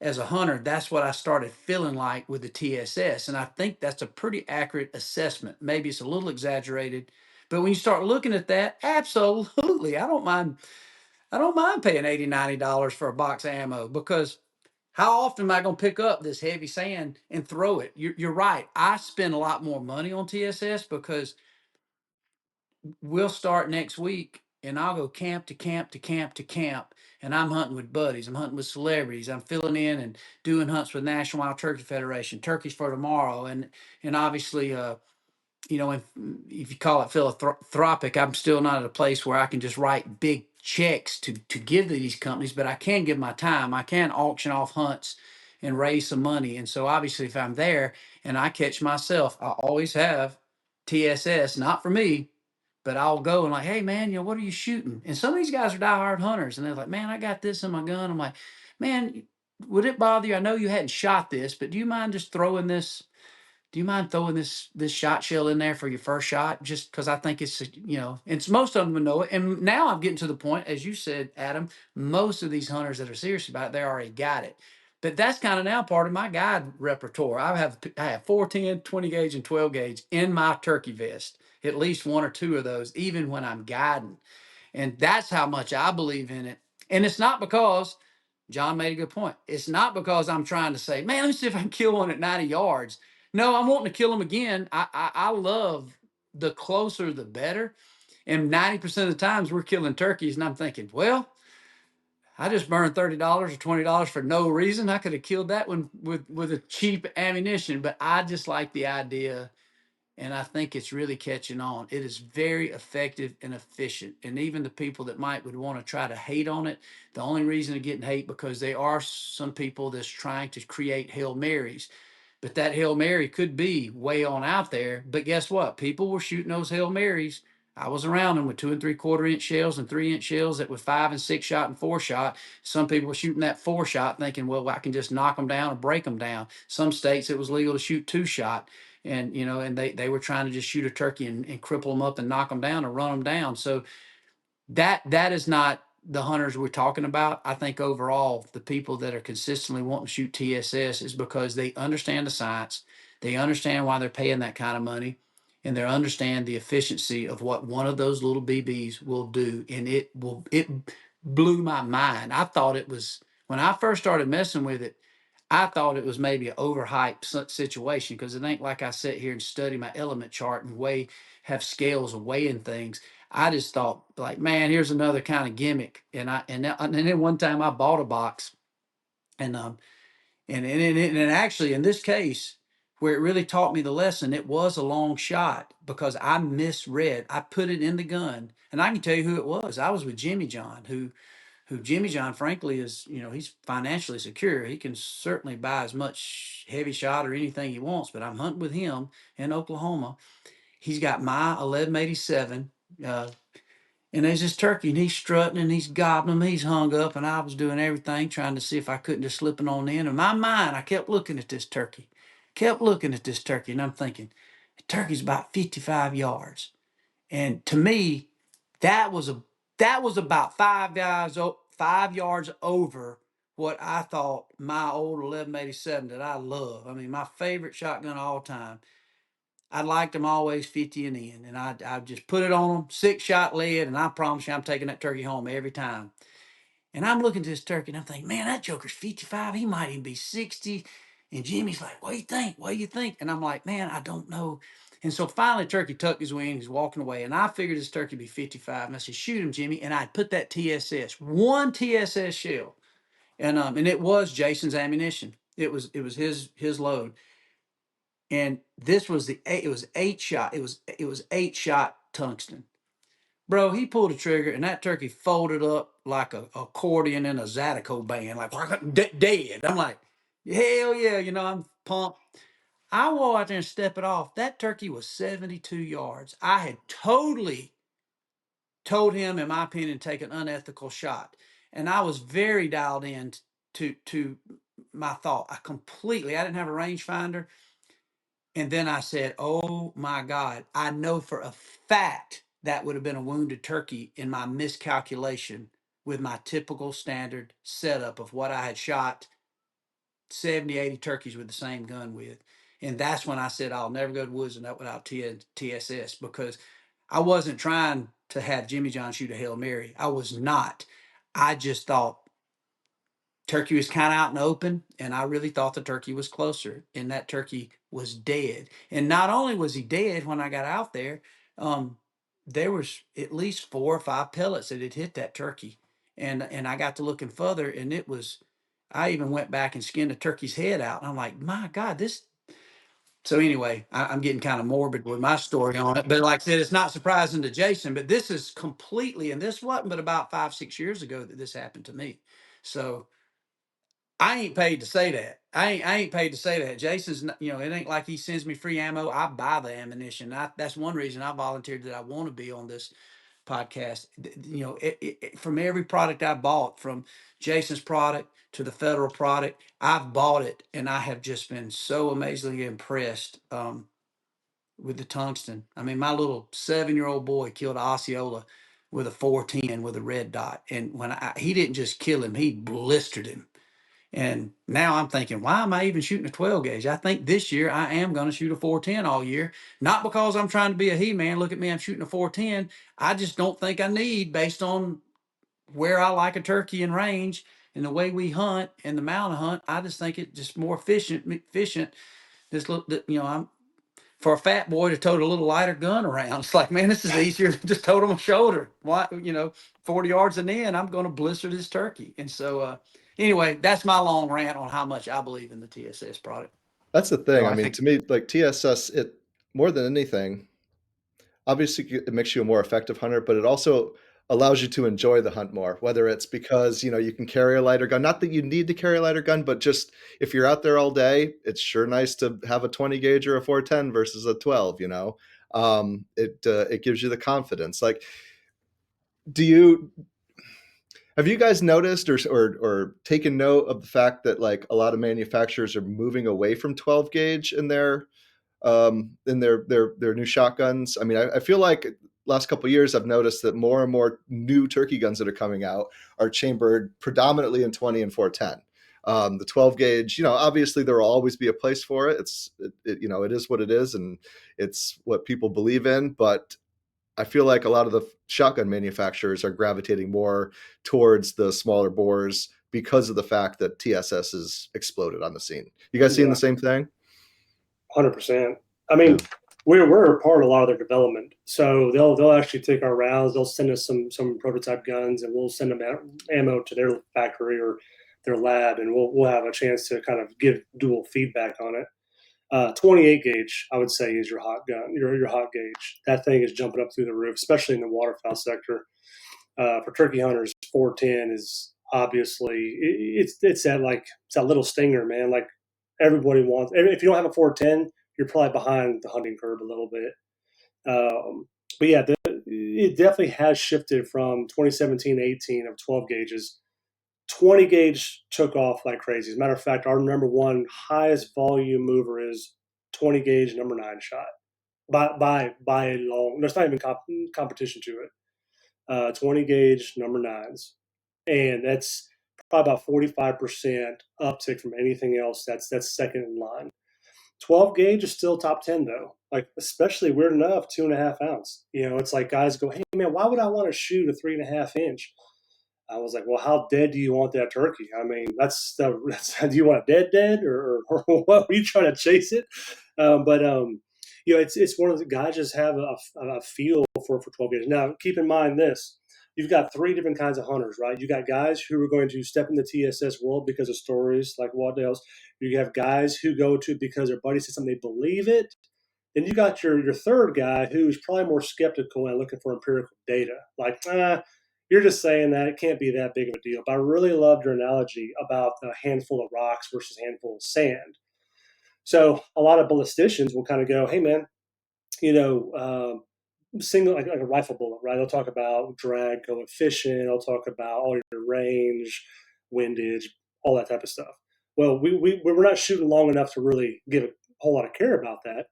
S3: as a hunter, that's what I started feeling like with the TSS. And I think that's a pretty accurate assessment. Maybe it's a little exaggerated, but when you start looking at that, absolutely. I don't mind paying $80, $90 for a box of ammo, because how often am I going to pick up this heavy sand and throw it? You're right. I spend a lot more money on TSS because we'll start next week and I'll go camp to camp to camp to camp, and I'm hunting with buddies. I'm hunting with celebrities. I'm filling in and doing hunts with National Wild Turkey Federation, turkeys for tomorrow. And obviously, if you call it philanthropic, I'm still not at a place where I can just write big checks to give to these companies, but I can give my time. I can auction off hunts and raise some money. And so obviously if I'm there and I catch myself, I always have TSS, not for me, but I'll go and like, hey man, what are you shooting? And some of these guys are diehard hunters, and they're like, man, I got this in my gun. I'm like, man, would it bother you? I know you hadn't shot this, but do you mind just throwing this? Do you mind throwing this shot shell in there for your first shot? Just because I think it's most of them know it. And now I'm getting to the point, as you said, Adam, most of these hunters that are serious about it, they already got it. But that's kind of now part of my guide repertoire. I have 410, 20 gauge, and 12 gauge in my turkey vest, at least one or two of those, even when I'm guiding. And that's how much I believe in it. And it's not because John made a good point. It's not because I'm trying to say, man, let me see if I can kill one at 90 yards. No, I'm wanting to kill them again. I love the closer the better. And 90% of the times we're killing turkeys, and I'm thinking, well, I just burned $30 or $20 for no reason. I could have killed that one with a cheap ammunition. But I just like the idea, and I think it's really catching on. It is very effective and efficient. And even the people that would want to try to hate on it, the only reason they're getting hate because there are some people that's trying to create Hail Marys. But that Hail Mary could be way on out there. But guess what? People were shooting those Hail Marys. I was around them with 2 3/4 inch shells and 3 inch shells that was 5 and 6 shot and 4 shot. Some people were shooting that 4 shot thinking, well, I can just knock them down or break them down. Some states it was legal to shoot 2 shot. And they were trying to just shoot a turkey and cripple them up and knock them down or run them down. So that is not the hunters we're talking about. I think overall, the people that are consistently wanting to shoot TSS is because they understand the science, they understand why they're paying that kind of money, and they understand the efficiency of what one of those little BBs will do. And it blew my mind. I thought it was, when I first started messing with it, I thought it was maybe an overhyped situation, because it ain't like I sit here and study my element chart and have scales of weighing things. I just thought like, man, here's another kind of gimmick. And then one time I bought a box, and actually in this case, where it really taught me the lesson, it was a long shot because I misread. I put it in the gun, and I can tell you who it was. I was with Jimmy John, who Jimmy John, frankly, is, he's financially secure. He can certainly buy as much heavy shot or anything he wants, but I'm hunting with him in Oklahoma. He's got my 1187, and there's this turkey, and he's strutting and he's gobbling them. He's hung up, and I was doing everything trying to see if I couldn't just slip it on in. In my mind, I kept looking at this turkey, and I'm thinking, the turkey's about 55 yards. And to me, that was a that was about 5 yards over what I thought my old 1187 that I love. I mean, my favorite shotgun of all time. I liked them always 50 and in, and I just put it on them, 6 shot lead, and I promise you, I'm taking that turkey home every time. And I'm looking at this turkey, and I'm thinking, man, that joker's 55. He might even be 60. And Jimmy's like, what do you think? What do you think? And I'm like, man, I don't know. And so finally, turkey tucked his wing. He's walking away, and I figured this turkey be 55. And I said, "Shoot him, Jimmy." And I put that TSS, one TSS shell, and it was Jason's ammunition. It was his load, and this was it was 8 shot. It was 8 shot tungsten. Bro, he pulled the trigger, and that turkey folded up like a accordion in a Zydeco band, like dead. I'm like, hell yeah, I'm pumped. I walk out there and step it off. That turkey was 72 yards. I had totally told him, in my opinion, to take an unethical shot. And I was very dialed in to my thought. I didn't have a rangefinder. And then I said, oh my God, I know for a fact that would have been a wounded turkey in my miscalculation with my typical standard setup of what I had shot 70, 80 turkeys with the same gun with. And that's when I said, I'll never go to woods without TSS, because I wasn't trying to have Jimmy John shoot a Hail Mary. I was not. I just thought turkey was kind of out in the open, and I really thought the turkey was closer, and that turkey was dead. And not only was he dead when I got out there, there was at least 4 or 5 pellets that had hit that turkey. And I got to looking further, and it was, I even went back and skinned the turkey's head out. And I'm like, my God, this. So anyway, I'm getting kind of morbid with my story on it. But like I said, it's not surprising to Jason, but this is completely, and this wasn't but about 5, 6 years ago that this happened to me. So I ain't paid to say that. I ain't paid to say that. Jason's, it ain't like he sends me free ammo. I buy the ammunition. That's one reason I volunteered that I want to be on this podcast. From every product I bought, from Jason's product to the federal product, I've bought it, and I have just been so amazingly impressed with the tungsten. I mean, my little 7-year-old boy killed Osceola with a 410 with a red dot, and he didn't just kill him, he blistered him. And now I'm thinking, why am I even shooting a 12 gauge? I think this year I am going to shoot a 410 all year. Not because I'm trying to be a he-man. Look at me, I'm shooting a 410. I just don't think I need, based on where I like a turkey in range and the way we hunt and the amount of hunt. I just think it's just more efficient. This look, I'm for a fat boy to tote a little lighter gun around. It's like, man, this is easier to just tote on my shoulder. Why, 40 yards and in, I'm going to blister this turkey. And so, anyway, that's my long rant on how much I believe in the TSS product.
S4: That's the thing.
S1: No,
S4: I
S1: I
S4: mean,
S1: think
S4: to me, like TSS, it more than anything, obviously it makes you a more effective hunter, but it also allows you to enjoy the hunt more, whether it's because, you can carry a lighter gun. Not that you need to carry a lighter gun, but just if you're out there all day, it's sure nice to have a 20 gauge or a 410 versus a 12, it gives you the confidence. Like, have you guys noticed or taken note of the fact that like a lot of manufacturers are moving away from 12 gauge in their new shotguns? I mean, I feel like last couple of years I've noticed that more and more new turkey guns that are coming out are chambered predominantly in 20 and 410. The 12 gauge, obviously there will always be a place for it. It is what it is, and it's what people believe in. But I feel like a lot of the shotgun manufacturers are gravitating more towards the smaller bores because of the fact that TSS has exploded on the scene. You guys seeing the same thing?
S2: 100%. I mean, we're a part of a lot of their development. So they'll actually take our rounds. They'll send us some prototype guns, and we'll send them ammo to their factory or their lab, and we'll have a chance to kind of give dual feedback on it. 28 gauge, I would say, is your hot gun, your hot gauge. That thing is jumping up through the roof, especially in the waterfowl sector. For turkey hunters, 410 is obviously it's that little stinger, man. Like everybody wants. If you don't have a 410, you're probably behind the hunting curve a little bit. But yeah, it definitely has shifted from 2017-18 of 12 gauges. 20 gauge took off like crazy. As a matter of fact, our number one highest volume mover is 20 gauge number 9 shot by a long. There's not even competition to it. 20 gauge number 9s, and that's probably about 45% uptick from anything else that's second in line. 12 gauge is still top 10 though. Like, especially weird enough, 2.5 ounce. It's like guys go, hey man, why would I want to shoot a 3.5 inch? I was like, well, how dead do you want that turkey? I mean, do you want it dead, or what? Are you trying to chase it? But it's one of the guys just have a feel for 12 years. Now, keep in mind this. You've got three different kinds of hunters, right? You got guys who are going to step in the TSS world because of stories like Waddell's. You have guys who go to it because their buddy says something, they believe it. Then you got your third guy who's probably more skeptical and looking for empirical data. Like, you're just saying that it can't be that big of a deal. But I really loved your analogy about a handful of rocks versus a handful of sand. So a lot of ballisticians will kind of go, hey, man, you know, single like a rifle bullet, right? They'll talk about drag coefficient. They'll talk about all your range, windage, all that type of stuff. Well, we're not shooting long enough to really give a whole lot of care about that.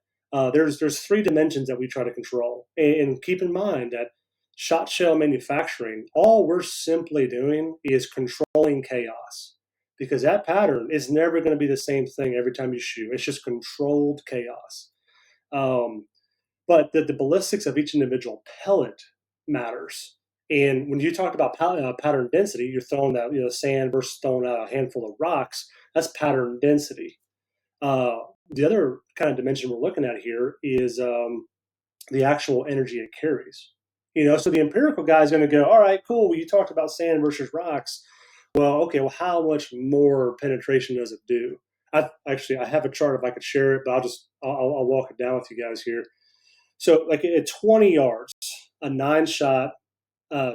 S2: There's three dimensions that we try to control, and keep in mind that shot shell manufacturing, all we're simply doing is controlling chaos, because that pattern is never going to be the same thing every time you shoot. It's just controlled chaos. Um, but the ballistics of each individual pellet matters. And when you talk about pattern density, you're throwing that sand versus throwing out a handful of rocks. That's pattern density. The other kind of dimension we're looking at here is the actual energy it carries. So the empirical guy is going to go, all right, cool. Well, you talked about sand versus rocks. Well, okay. Well, how much more penetration does it do? I have a chart if I could share it, but I'll walk it down with you guys here. So, like at 20 yards, a 9-shot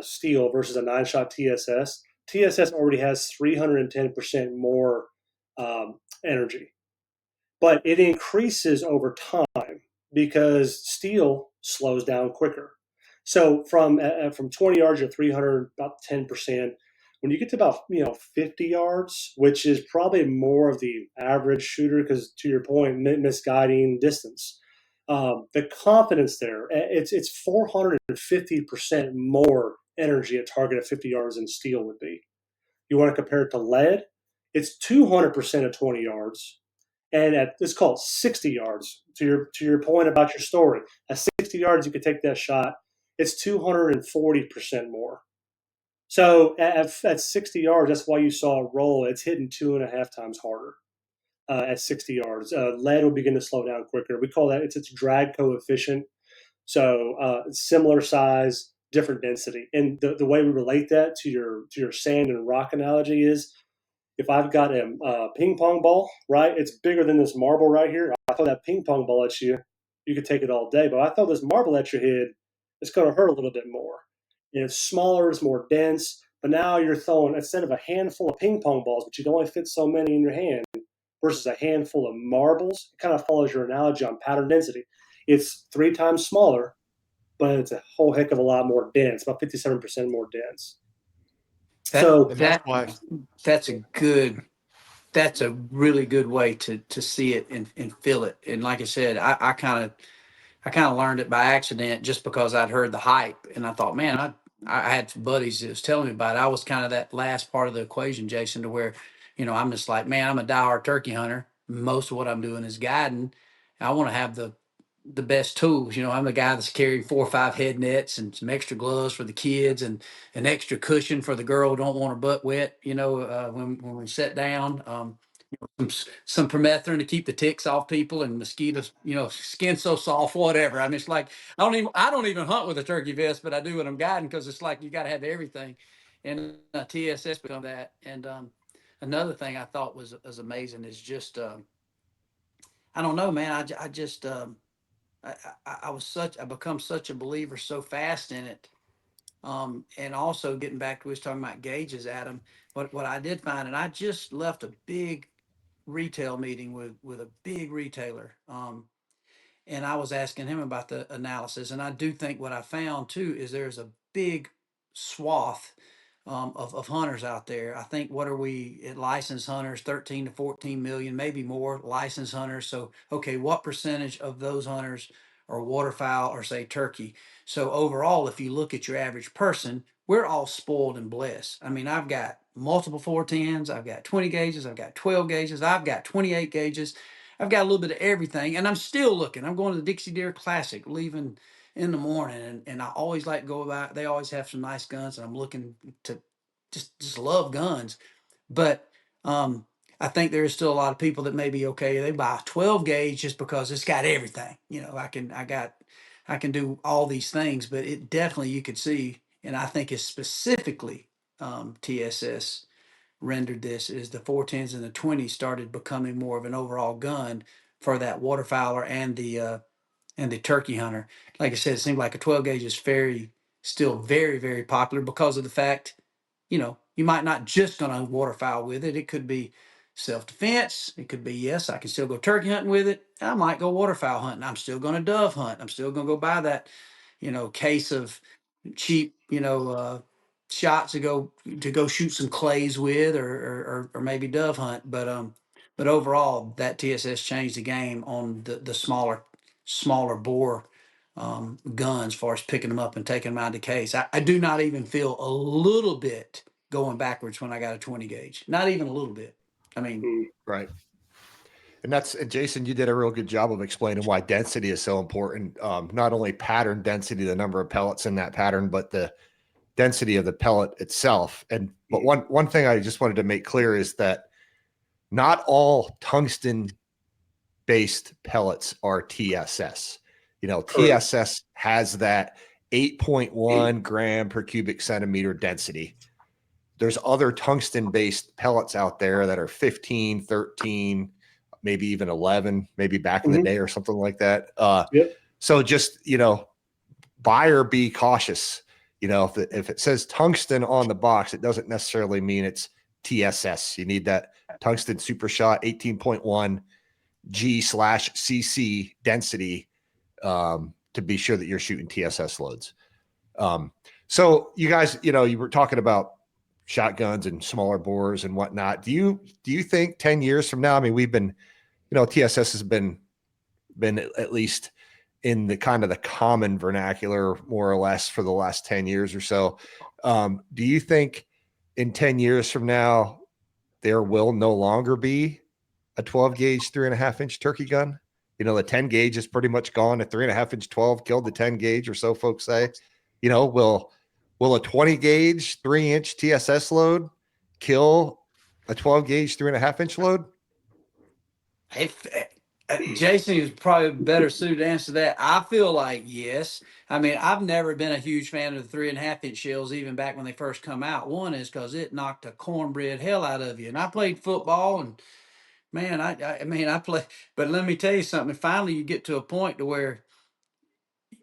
S2: steel versus a 9-shot TSS. TSS already has 310% more energy, but it increases over time because steel slows down quicker. So from 20 yards to 300, about 10%. When you get to about 50 yards, which is probably more of the average shooter, because to your point, misguiding distance, the confidence there, it's 450% more energy at target at 50 yards than steel would be. You want to compare it to lead? It's 200% at 20 yards, and it's called 60 yards. To your point about your story, at 60 yards you could take that shot. It's 240% more. So at 60 yards, that's why you saw a roll. It's hitting 2.5 times harder at 60 yards. Lead will begin to slow down quicker. We call that its drag coefficient. So similar size, different density. And the way we relate that to your sand and rock analogy is, if I've got a ping pong ball, right? It's bigger than this marble right here. I throw that ping pong ball at you, you could take it all day. But I throw this marble at your head, it's going to hurt a little bit more. And it's smaller, it's more dense. But now you're throwing, instead of a handful of ping pong balls, but you can only fit so many in your hand, versus a handful of marbles, it kind of follows your analogy on pattern density. It's 3 times smaller, but it's a whole heck of a lot more dense, about 57% more dense.
S3: That's a really good way to see it and feel it. And like I said, I kind of learned it by accident, just because I'd heard the hype, and I thought, man, I had some buddies that was telling me about it. I was kind of that last part of the equation, Jason, to where, I'm just like, man, I'm a diehard turkey hunter. Most of what I'm doing is guiding. I want to have the best tools. I'm the guy that's carrying 4 or 5 head nets and some extra gloves for the kids and an extra cushion for the girl who don't want her butt wet, when we sit down. Some permethrin to keep the ticks off people and mosquitoes, skin so soft, whatever. I mean, it's like, I don't even hunt with a turkey vest, but I do when I'm guiding, because it's like you got to have everything. And TSS become that. And another thing I thought was amazing is just, I don't know, man. I just, I become such a believer so fast in it. And also getting back to what we was talking about gauges, Adam, what I did find, and I just left a big retail meeting with a big retailer. And I was asking him about the analysis. And I do think what I found too is there's a big swath of hunters out there. I think, what are we at, licensed hunters, 13 to 14 million, maybe more licensed hunters. So, okay, what percentage of those hunters are waterfowl or say turkey? So overall, if you look at your average person, we're all spoiled and blessed. I mean, I've got multiple 410s, I've got 20 gauges, I've got 12 gauges, I've got 28 gauges. I've got a little bit of everything, and I'm still looking. I'm going to the Dixie Deer Classic, leaving in the morning, and I always like to go about. They always have some nice guns, and I'm looking to just love guns. But I think there is still a lot of people that maybe okay, they buy a 12 gauge just because it's got everything. I can do all these things, but it definitely you could see, and I think it's specifically TSS rendered this is the 410s and the 20s started becoming more of an overall gun for that waterfowler and the turkey hunter. Like I said, it seemed like a 12 gauge is still very, very popular because of the fact, you might not just gonna waterfowl with it. It could be self-defense. It could be, yes, I can still go turkey hunting with it. I might go waterfowl hunting. I'm still gonna dove hunt. I'm still gonna go buy that, case of cheap, shots to go shoot some clays with, or maybe dove hunt. But overall, that TSS changed the game on the smaller bore guns, as far as picking them up and taking them out of the case. I do not even feel a little bit going backwards when I got a 20 gauge. Not even a little bit. I mean,
S1: Right. And Jason, you did a real good job of explaining why density is so important. Not only pattern density, the number of pellets in that pattern, but the density of the pellet itself. But one thing I just wanted to make clear is that not all tungsten based pellets are TSS. TSS has that 8.1 gram per cubic centimeter density. There's other tungsten based pellets out there that are 15, 13, maybe even 11, maybe back in the day or something like that. So just, buyer be cautious. If it says tungsten on the box, it doesn't necessarily mean it's TSS. You need that Tungsten Super Shot 18.1 G/cc density to be sure that you're shooting TSS loads. So you guys, you were talking about shotguns and smaller bores and whatnot. Do you think 10 years from now, I mean, we've been, TSS has been at least in the kind of the common vernacular more or less for the last 10 years or so. Do you think in 10 years from now, there will no longer be a 12 gauge 3.5 inch turkey gun? The 10 gauge is pretty much gone. A 3.5 inch 12 killed the 10 gauge, or so folks say. Will a 20 gauge 3-inch TSS load kill a 12 gauge 3.5 inch load?
S3: If Jason is probably better suited to answer that. I feel like yes. I mean, I've never been a huge fan of the 3.5 inch shells, even back when they first come out. One is because it knocked the cornbread hell out of you. And I played football, and man, I play. But let me tell you something. Finally, you get to a point to where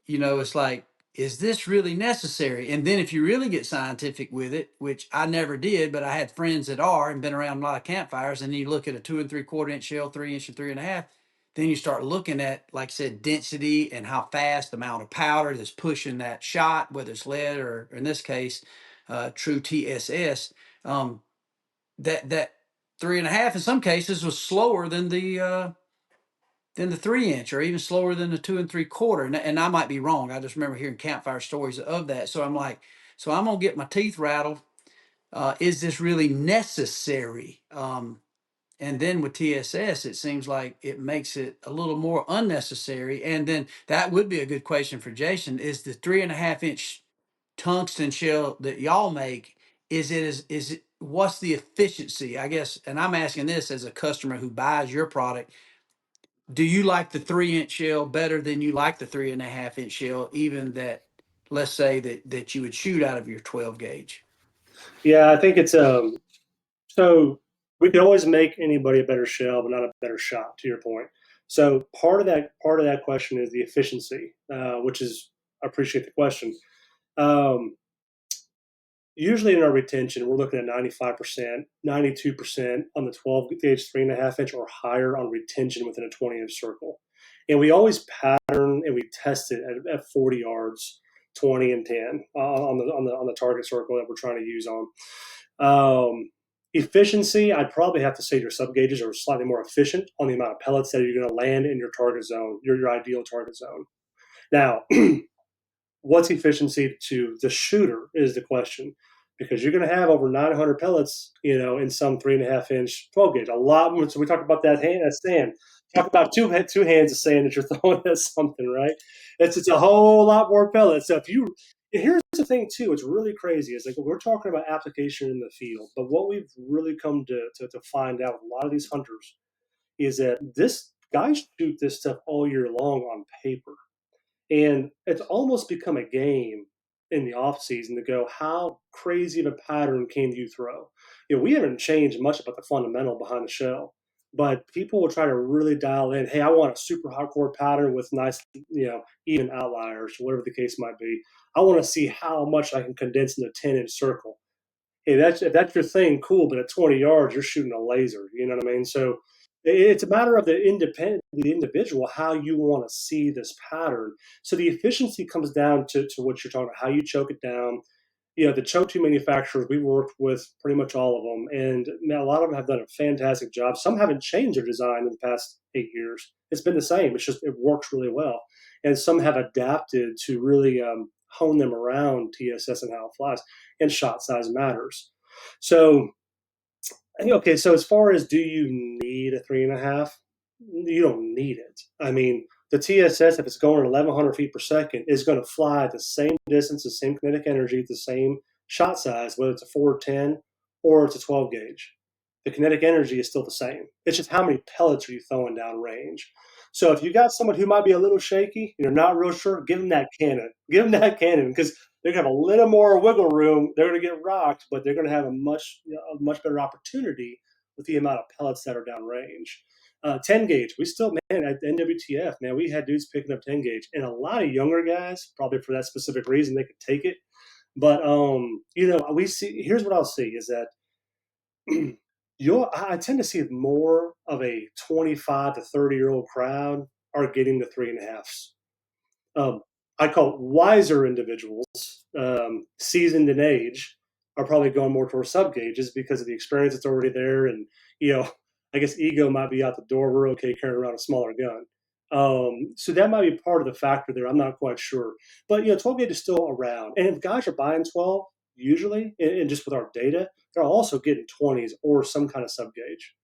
S3: it's like, is this really necessary? And then if you really get scientific with it, which I never did, but I had friends that are and been around a lot of campfires, and you look at a 2 3/4 inch shell, 3 inch and 3.5, then you start looking at, like I said, density and how fast, the amount of powder that's pushing that shot, whether it's lead or in this case, true TSS. That 3.5 in some cases was slower than the 3 inch, or even slower than the 2 3/4. And I might be wrong. I just remember hearing campfire stories of that. So I'm like, so I'm gonna get my teeth rattled. Is this really necessary? And then with TSS, it seems like it makes it a little more unnecessary. And then that would be a good question for Jason: is the 3.5 inch tungsten shell that y'all make? Is it what's the efficiency? I guess, and I'm asking this as a customer who buys your product. Do you like the 3 inch shell better than you like the 3.5 inch shell, even that, let's say that you would shoot out of your 12 gauge?
S2: Yeah, I think it's so we could always make anybody a better shell, but not a better shot. To your point, so part of that question is the efficiency, which is I appreciate the question. Um, Usually in our retention, we're looking at 95%, 92% on the 12 gauge 3.5 inch or higher on retention within a 20-inch circle. And we always pattern and we test it at 40 yards, 20 and 10 on the target circle that we're trying to use on. Efficiency, I'd probably have to say your sub gauges are slightly more efficient on the amount of pellets that you're going to land in your target zone, your ideal target zone. Now, what's efficiency to the shooter is the question, because you're going to have over 900 pellets, in some 3.5 inch 12 gauge. A lot more. So we talk about that sand. Talk about two hands of sand that you're throwing at something, right? It's a whole lot more pellets. So here's the thing too. It's really crazy. It's like we're talking about application in the field, but what we've really come to find out with a lot of these hunters is that this guys shoot this stuff all year long on paper. And it's almost become a game in the off season to go, how crazy of a pattern can you throw? We haven't changed much about the fundamental behind the shell, but people will try to really dial in. Hey, I want a super hardcore pattern with nice, even outliers, whatever the case might be. I want to see how much I can condense in a 10-inch circle. Hey, if that's your thing, cool. But at 20 yards, you're shooting a laser. You know what I mean? So it's a matter of the individual, how you want to see this pattern. So the efficiency comes down to what you're talking about, how you choke it down. The choke tube manufacturers, we worked with pretty much all of them, and man, a lot of them have done a fantastic job. Some haven't changed their design in the past 8 years. It's been the same. It's just it works really well, and some have adapted to really hone them around TSS and how it flies. And shot size matters. So okay, so as far as do you need a 3.5? You don't need it. I mean, the TSS, if it's going at 1,100 feet per second, is going to fly the same distance, the same kinetic energy, the same shot size, whether it's a 410 or it's a 12 gauge. The kinetic energy is still the same. It's just how many pellets are you throwing down range. So if you got someone who might be a little shaky, you're not real sure, give them that cannon. Give them that cannon because they're going to have a little more wiggle room. They're going to get rocked, but they're going to have a much better opportunity with the amount of pellets that are downrange. 10 gauge, we still, man, at NWTF, man, we had dudes picking up 10 gauge, and a lot of younger guys, probably for that specific reason, they could take it. But we see. Here's what I'll see is that I tend to see more of a 25 to 30-year-old crowd are getting the 3.5s. I call wiser individuals, seasoned in age, are probably going more towards sub gauges because of the experience that's already there. And, I guess ego might be out the door. We're okay carrying around a smaller gun. So that might be part of the factor there. I'm not quite sure. But, 12 gauge is still around. And if guys are buying 12, usually, and just with our data, they're also getting 20s or some kind of sub gauge.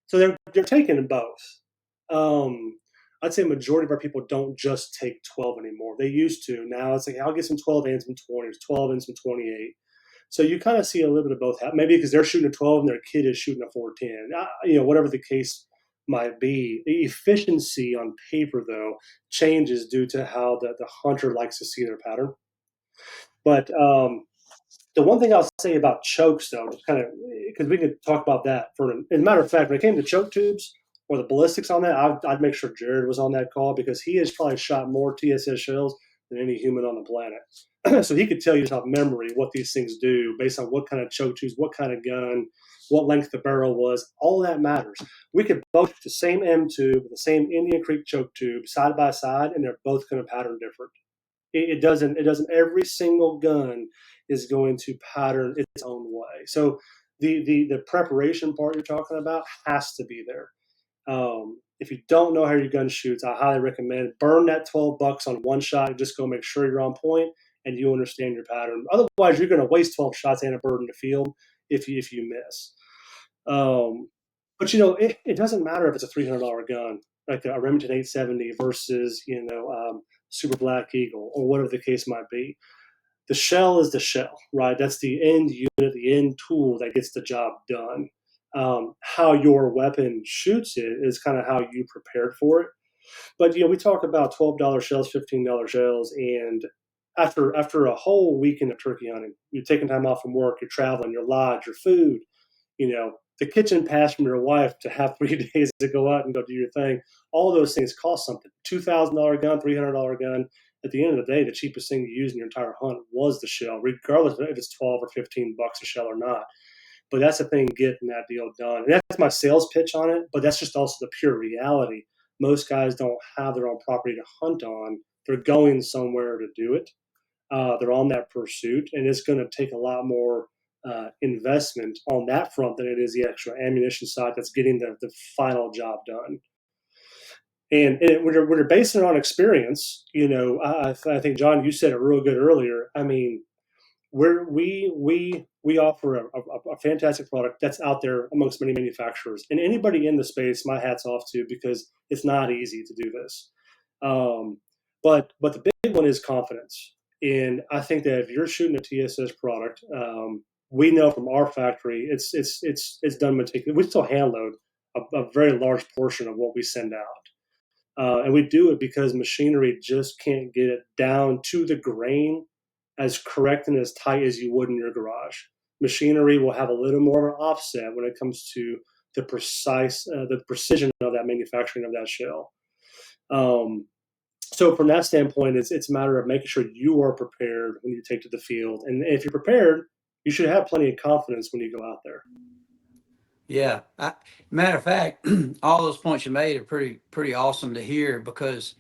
S2: So they're taking both. I'd say a majority of our people don't just take 12 anymore. They used to. Now it's like, I'll get some 12 and some 20s, 12 and some 28. So you kind of see a little bit of both happen. Maybe because they're shooting a 12 and their kid is shooting a 410. Whatever the case might be. The efficiency on paper, though, changes due to how the hunter likes to see their pattern. But the one thing I'll say about chokes, though, just kind of because we could talk about that as a matter of fact, when it came to choke tubes or the ballistics on that, I'd make sure Jared was on that call because he has probably shot more TSS shells than any human on the planet. So he could tell you just off memory what these things do based on what kind of choke tubes, what kind of gun, what length the barrel was. All of that matters. We could both the same M tube, the same Indian Creek choke tube, side by side, and they're both going to pattern different. It doesn't. Every single gun is going to pattern its own way. So the preparation part you're talking about has to be there. If you don't know how your gun shoots, I highly recommend burn that $12 on one shot and just go make sure you're on point and you understand your pattern. Otherwise, you're going to waste 12 shots and a bird in the field if you miss. But it doesn't matter if it's a $300 gun like a Remington 870 versus Super Black Eagle or whatever the case might be. The shell is the shell, right? That's the end unit, the end tool that gets the job done. How your weapon shoots it is kind of how you prepared for it. But we talk about $12 shells, $15 shells, and after a whole weekend of turkey hunting, you're taking time off from work, you're traveling, your lodge, your food, the kitchen pass from your wife to have 3 days to go out and go do your thing. All those things cost something. $2,000 gun, $300 gun. At the end of the day, the cheapest thing you use in your entire hunt was the shell, regardless of if it's 12 or $15 a shell or not. But that's the thing, getting that deal done. And that's my sales pitch on it, but that's just also the pure reality. Most guys don't have their own property to hunt on. They're going somewhere to do it. They're on that pursuit, and it's going to take a lot more investment on that front than it is the extra ammunition side that's getting the final job done. And when you're basing it on experience, I think, John, you said it real good earlier. I mean, we offer a fantastic product that's out there amongst many manufacturers, and anybody in the space, my hat's off to, because it's not easy to do this. But the big one is confidence. And I think that if you're shooting a TSS product, we know from our factory, it's done meticulously. We still hand load a very large portion of what we send out. And we do it because machinery just can't get it down to the grain as correct and as tight as you would in your garage. Machinery will have a little more of an offset when it comes to the precision of that manufacturing of that shell. So from that standpoint, it's a matter of making sure you are prepared when you take to the field. And if you're prepared, you should have plenty of confidence when you go out there.
S3: Yeah. Matter of fact, all those points you made are pretty awesome to hear, because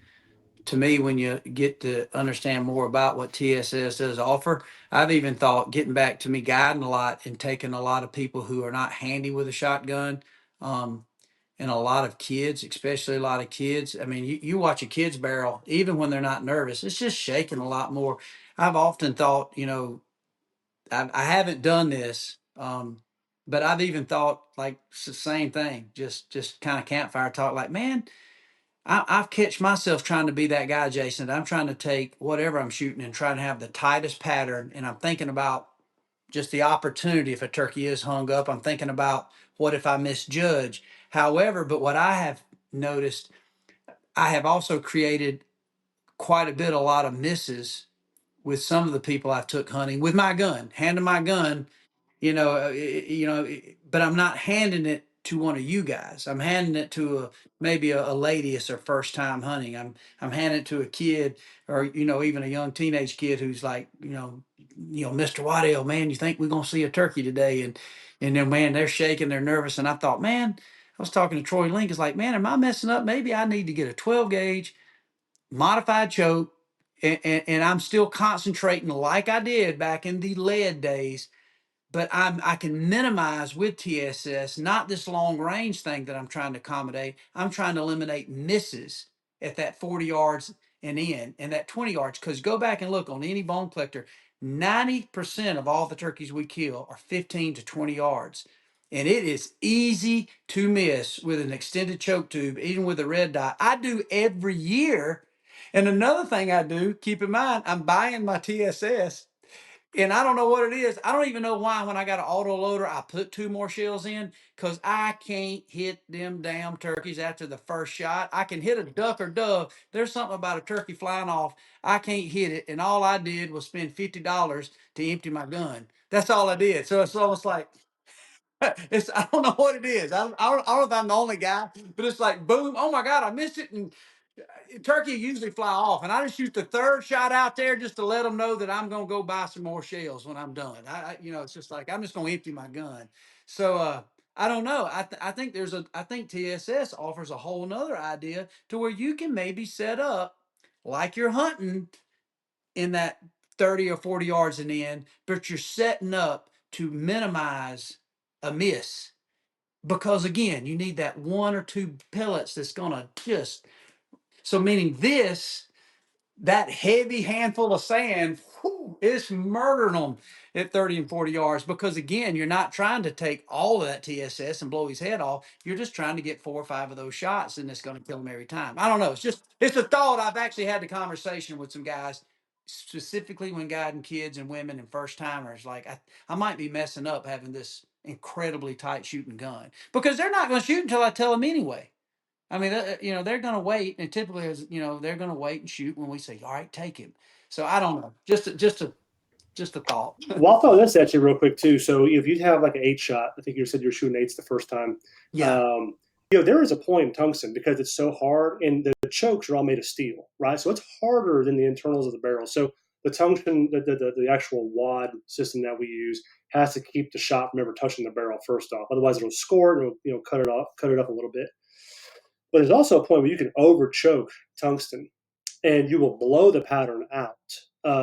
S3: to me, when you get to understand more about what TSS does offer, I've even thought, getting back to me guiding a lot and taking a lot of people who are not handy with a shotgun, um, and a lot of kids, especially a lot of kids. I mean, you watch a kid's barrel, even when they're not nervous, it's just shaking a lot more. I've often thought, I haven't done this, but I've even thought like it's the same thing, just kind of campfire talk. Like, man, I've catch myself trying to be that guy, Jason. That I'm trying to take whatever I'm shooting and try to have the tightest pattern, and I'm thinking about just the opportunity if a turkey is hung up. I'm thinking about what if I misjudge. However, but what I have noticed, I have also created quite a lot of misses with some of the people I've took hunting with my gun, handing my gun, but I'm not handing it to one of you guys. I'm handing it to maybe a lady. It's her first time hunting. I'm handing it to a kid, or even a young teenage kid who's like, Mr. Waddell, man, you think we're gonna see a turkey today? And then, man, they're shaking, they're nervous, and I thought, man, I was talking to Troy Link. It's like, man, am I messing up? Maybe I need to get a 12 gauge modified choke, and I'm still concentrating like I did back in the lead days, but I can minimize with TSS, not this long range thing that I'm trying to accommodate. I'm trying to eliminate misses at that 40 yards and in, and that 20 yards. Because go back and look on any bone collector, 90% of all the turkeys we kill are 15 to 20 yards. And it is easy to miss with an extended choke tube, even with a red dot. I do every year. And another thing I do, keep in mind, I'm buying my TSS, and I don't know what it is. I don't even know why when I got an auto loader, I put 2 more shells in, because I can't hit them damn turkeys after the first shot. I can hit a duck or dove. There's something about a turkey flying off. I can't hit it. And all I did was spend $50 to empty my gun. That's all I did. So it's almost like, I don't know what it is. I don't know if I'm the only guy, but it's like, boom, oh my God, I missed it. And turkey usually fly off, and I just shoot the third shot out there just to let them know that I'm gonna go buy some more shells when I'm done. It's just like I'm just gonna empty my gun. So I don't know. I think I think TSS offers a whole nother idea to where you can maybe set up like you're hunting in that 30 or 40 yards and in, but you're setting up to minimize a miss. Because again, you need that 1 or 2 pellets that's gonna just, so meaning that heavy handful of sand, whew, it's murdering them at 30 and 40 yards. Because again, you're not trying to take all of that TSS and blow his head off. You're just trying to get 4 or 5 of those shots, and it's going to kill him every time. I don't know. It's a thought. I've actually had the conversation with some guys, specifically when guiding kids and women and first timers. Like, I might be messing up having this incredibly tight shooting gun, because they're not going to shoot until I tell them anyway. I mean, they're going to wait, and typically, they're going to wait and shoot when we say, "All right, take him." So I don't know, just a thought.
S2: Well, I'll throw this at you real quick too. So if you have like an 8 shot, I think you said you were shooting 8s the first time.
S3: Yeah,
S2: There is a point in tungsten because it's so hard, and the chokes are all made of steel, right? So it's harder than the internals of the barrel. So the tungsten, the actual wad system that we use has to keep the shot from ever touching the barrel first off. Otherwise, it'll score it and it'll cut it up a little bit. But there's also a point where you can over choke tungsten, and you will blow the pattern out.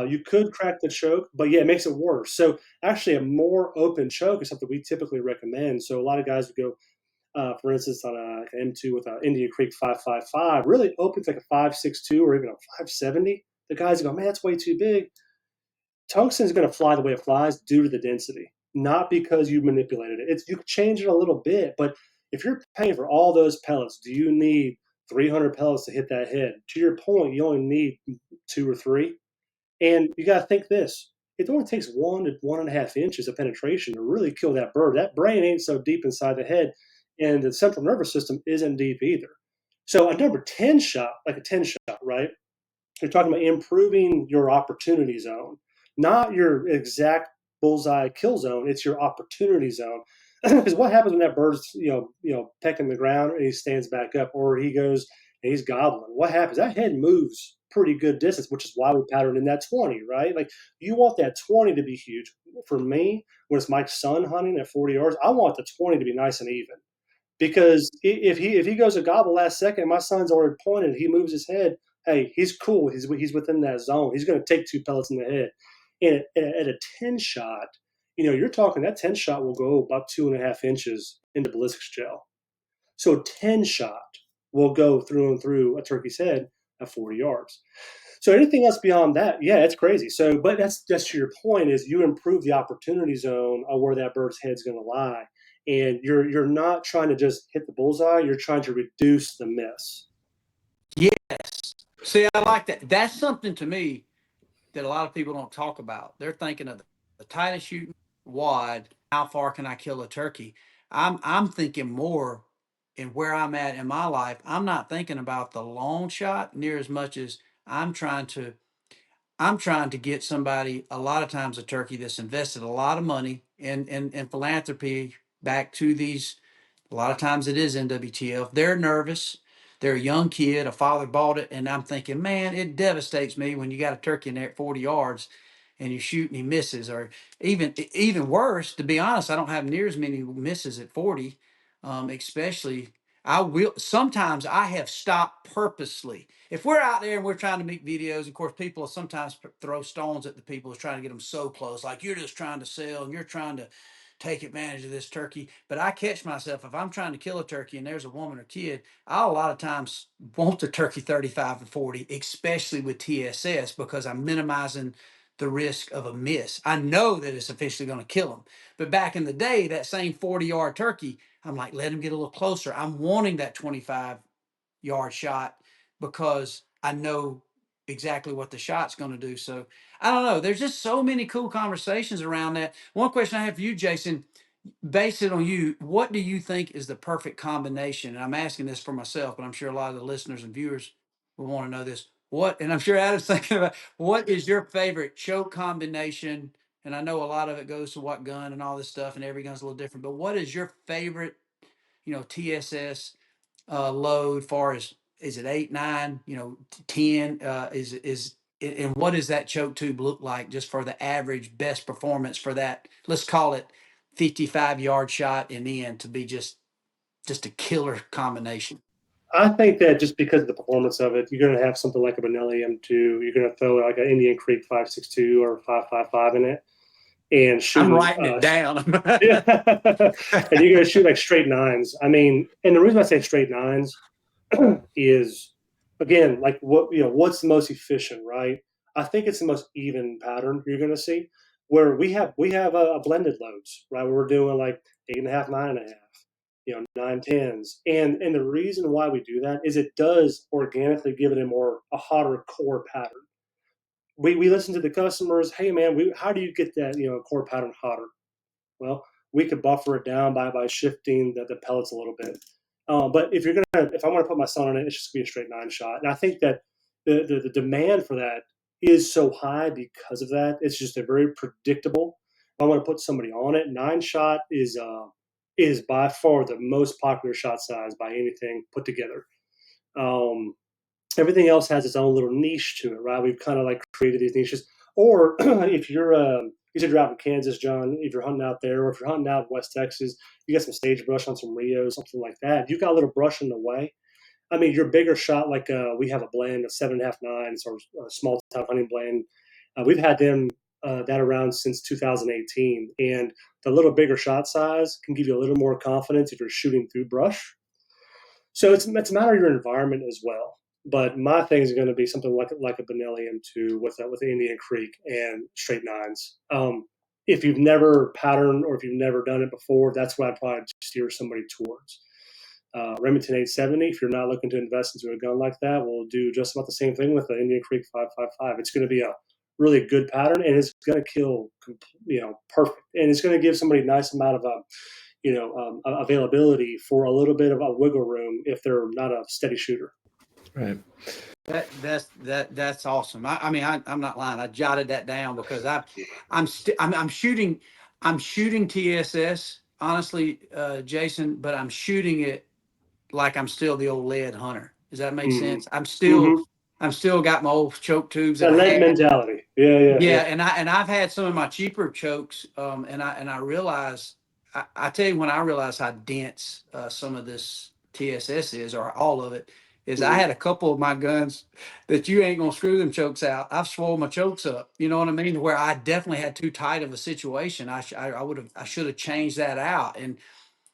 S2: You could crack the choke, but yeah, it makes it worse. So actually, a more open choke is something we typically recommend. So a lot of guys would go, for instance, on an M2 with an Indian Creek 5.55, really opens like a 5.62 or even a 5.70. The guys go, man, that's way too big. Tungsten is going to fly the way it flies due to the density, not because you manipulated it. You can change it a little bit, but if you're paying for all those pellets, do you need 300 pellets to hit that head? To your point, you only need 2 or 3. And you got to think this: it only takes 1 to 1.5 inches of penetration to really kill that bird. That brain ain't so deep inside the head, and the central nervous system isn't deep either. So a number 10 shot, like a 10 shot, right? You're talking about improving your opportunity zone, not your exact bullseye kill zone. It's your opportunity zone. Because what happens when that bird's pecking the ground and he stands back up, or he goes and he's gobbling? What happens? That head moves pretty good distance, which is why we pattern in that 20, right? Like you want that 20 to be huge. For me, when it's my son hunting at 40 yards, I want the 20 to be nice and even. Because if he goes a gobble last second, my son's already pointed. He moves his head. Hey, he's cool. He's within that zone. He's going to take 2 pellets in the head. And at a 10 shot, you're talking that 10 shot will go about 2.5 inches into ballistics gel. So a 10 shot will go through and through a turkey's head at 40 yards. So anything else beyond that, yeah, it's crazy. So, but that's to your point, is you improve the opportunity zone of where that bird's head's going to lie, and you're not trying to just hit the bullseye. You're trying to reduce the miss.
S3: Yes. See, I like that. That's something to me that a lot of people don't talk about. They're thinking of the tightest shooting wad. How far can I kill a turkey? I'm thinking more in where I'm at in my life. I'm not thinking about the long shot near as much as I'm trying to I'm trying to get somebody, a lot of times a turkey that's invested a lot of money in philanthropy back to these. A lot of times it is NWTF. They're nervous. They're a young kid. A father bought it, and I'm thinking, man, it devastates me when you got a turkey in there at 40 yards and you shoot and he misses, or even worse. To be honest, I don't have near as many misses at 40. Especially, I will sometimes I have stopped purposely. If we're out there and we're trying to make videos, of course, people sometimes throw stones at the people trying to get them so close, like you're just trying to sell and you're trying to take advantage of this turkey. But I catch myself if I'm trying to kill a turkey and there's a woman or kid, I'll a lot of times want the turkey 35 and 40, especially with TSS, because I'm minimizing the risk of a miss. I know that it's officially going to kill them. But back in the day, that same 40-yard turkey, I'm like, let him get a little closer. I'm wanting that 25-yard shot because I know exactly what the shot's going to do. So I don't know. There's just so many cool conversations around that. One question I have for you, Jason, base it on you. What do you think is the perfect combination? And I'm asking this for myself, but I'm sure a lot of the listeners and viewers will want to know this. And I'm sure Adam's thinking about, what is your favorite choke combination? And I know a lot of it goes to what gun and all this stuff, and every gun's a little different. But what is your favorite, TSS load? Far as, is it 8, 9, 10? And what does that choke tube look like just for the average best performance for that? Let's call it 55-yard shot and in to be just a killer combination.
S2: I think that just because of the performance of it, you're going to have something like a Benelli M2. You're going to throw like an Indian Creek 5.62 or 5.55 in it and shoot.
S3: I'm writing it down.
S2: Yeah. And you're going to shoot like straight nines. I mean, and the reason I say straight nines is, again, like what's the most efficient, right? I think it's the most even pattern you're going to see, where we have a blended loads, right? Where we're doing like 8.5, 9.5, 9/10s, and the reason why we do that is it does organically give it a hotter core pattern. We listen to the customers. Hey man, how do you get that core pattern hotter? Well, we could buffer it down by shifting the pellets a little bit. But if I want to put my son on it, it's just gonna be a straight 9 shot. And I think that the demand for that is so high because of that. It's just a very predictable. If I want to put somebody on it, 9 shot is by far the most popular shot size by anything put together. Everything else has its own little niche to it, right? We've kind of like created these niches. Or if you said you're out in Kansas, John, if you're hunting out there, or if you're hunting out in West Texas, you got some sagebrush on some Rios, something like that. You got a little brush in the way. I mean, your bigger shot, like we have a blend of 7.5, 9s, or a small town hunting blend. We've had them that around since 2018, and the little bigger shot size can give you a little more confidence if you're shooting through brush. So it's a matter of your environment as well. But my thing is going to be something like a Benelli M2 with Indian Creek and straight nines. If you've never patterned or if you've never done it before, that's what I'd probably steer somebody towards. Remington 870, if you're not looking to invest into a gun like that, we'll do just about the same thing with the Indian Creek 5.55. It's going to be a really good pattern, and it's going to kill, perfect, and it's going to give somebody a nice amount of availability for a little bit of a wiggle room if they're not a steady shooter.
S4: Right.
S3: That's awesome. I mean, I'm not lying. I jotted that down because I'm shooting TSS honestly, Jason, but I'm shooting it like I'm still the old lead hunter. Does that make sense? I'm still got my old choke tubes that
S2: That
S3: I
S2: lead
S3: had.
S2: mentality. Yeah.
S3: Yeah, and I've had some of my cheaper chokes, and I realize I tell you when I realized how dense some of this TSS is, or all of it, is I had a couple of my guns that you ain't gonna screw them chokes out. I've swole my chokes up. You know what I mean? Where I definitely had too tight of a situation. I should have changed that out. And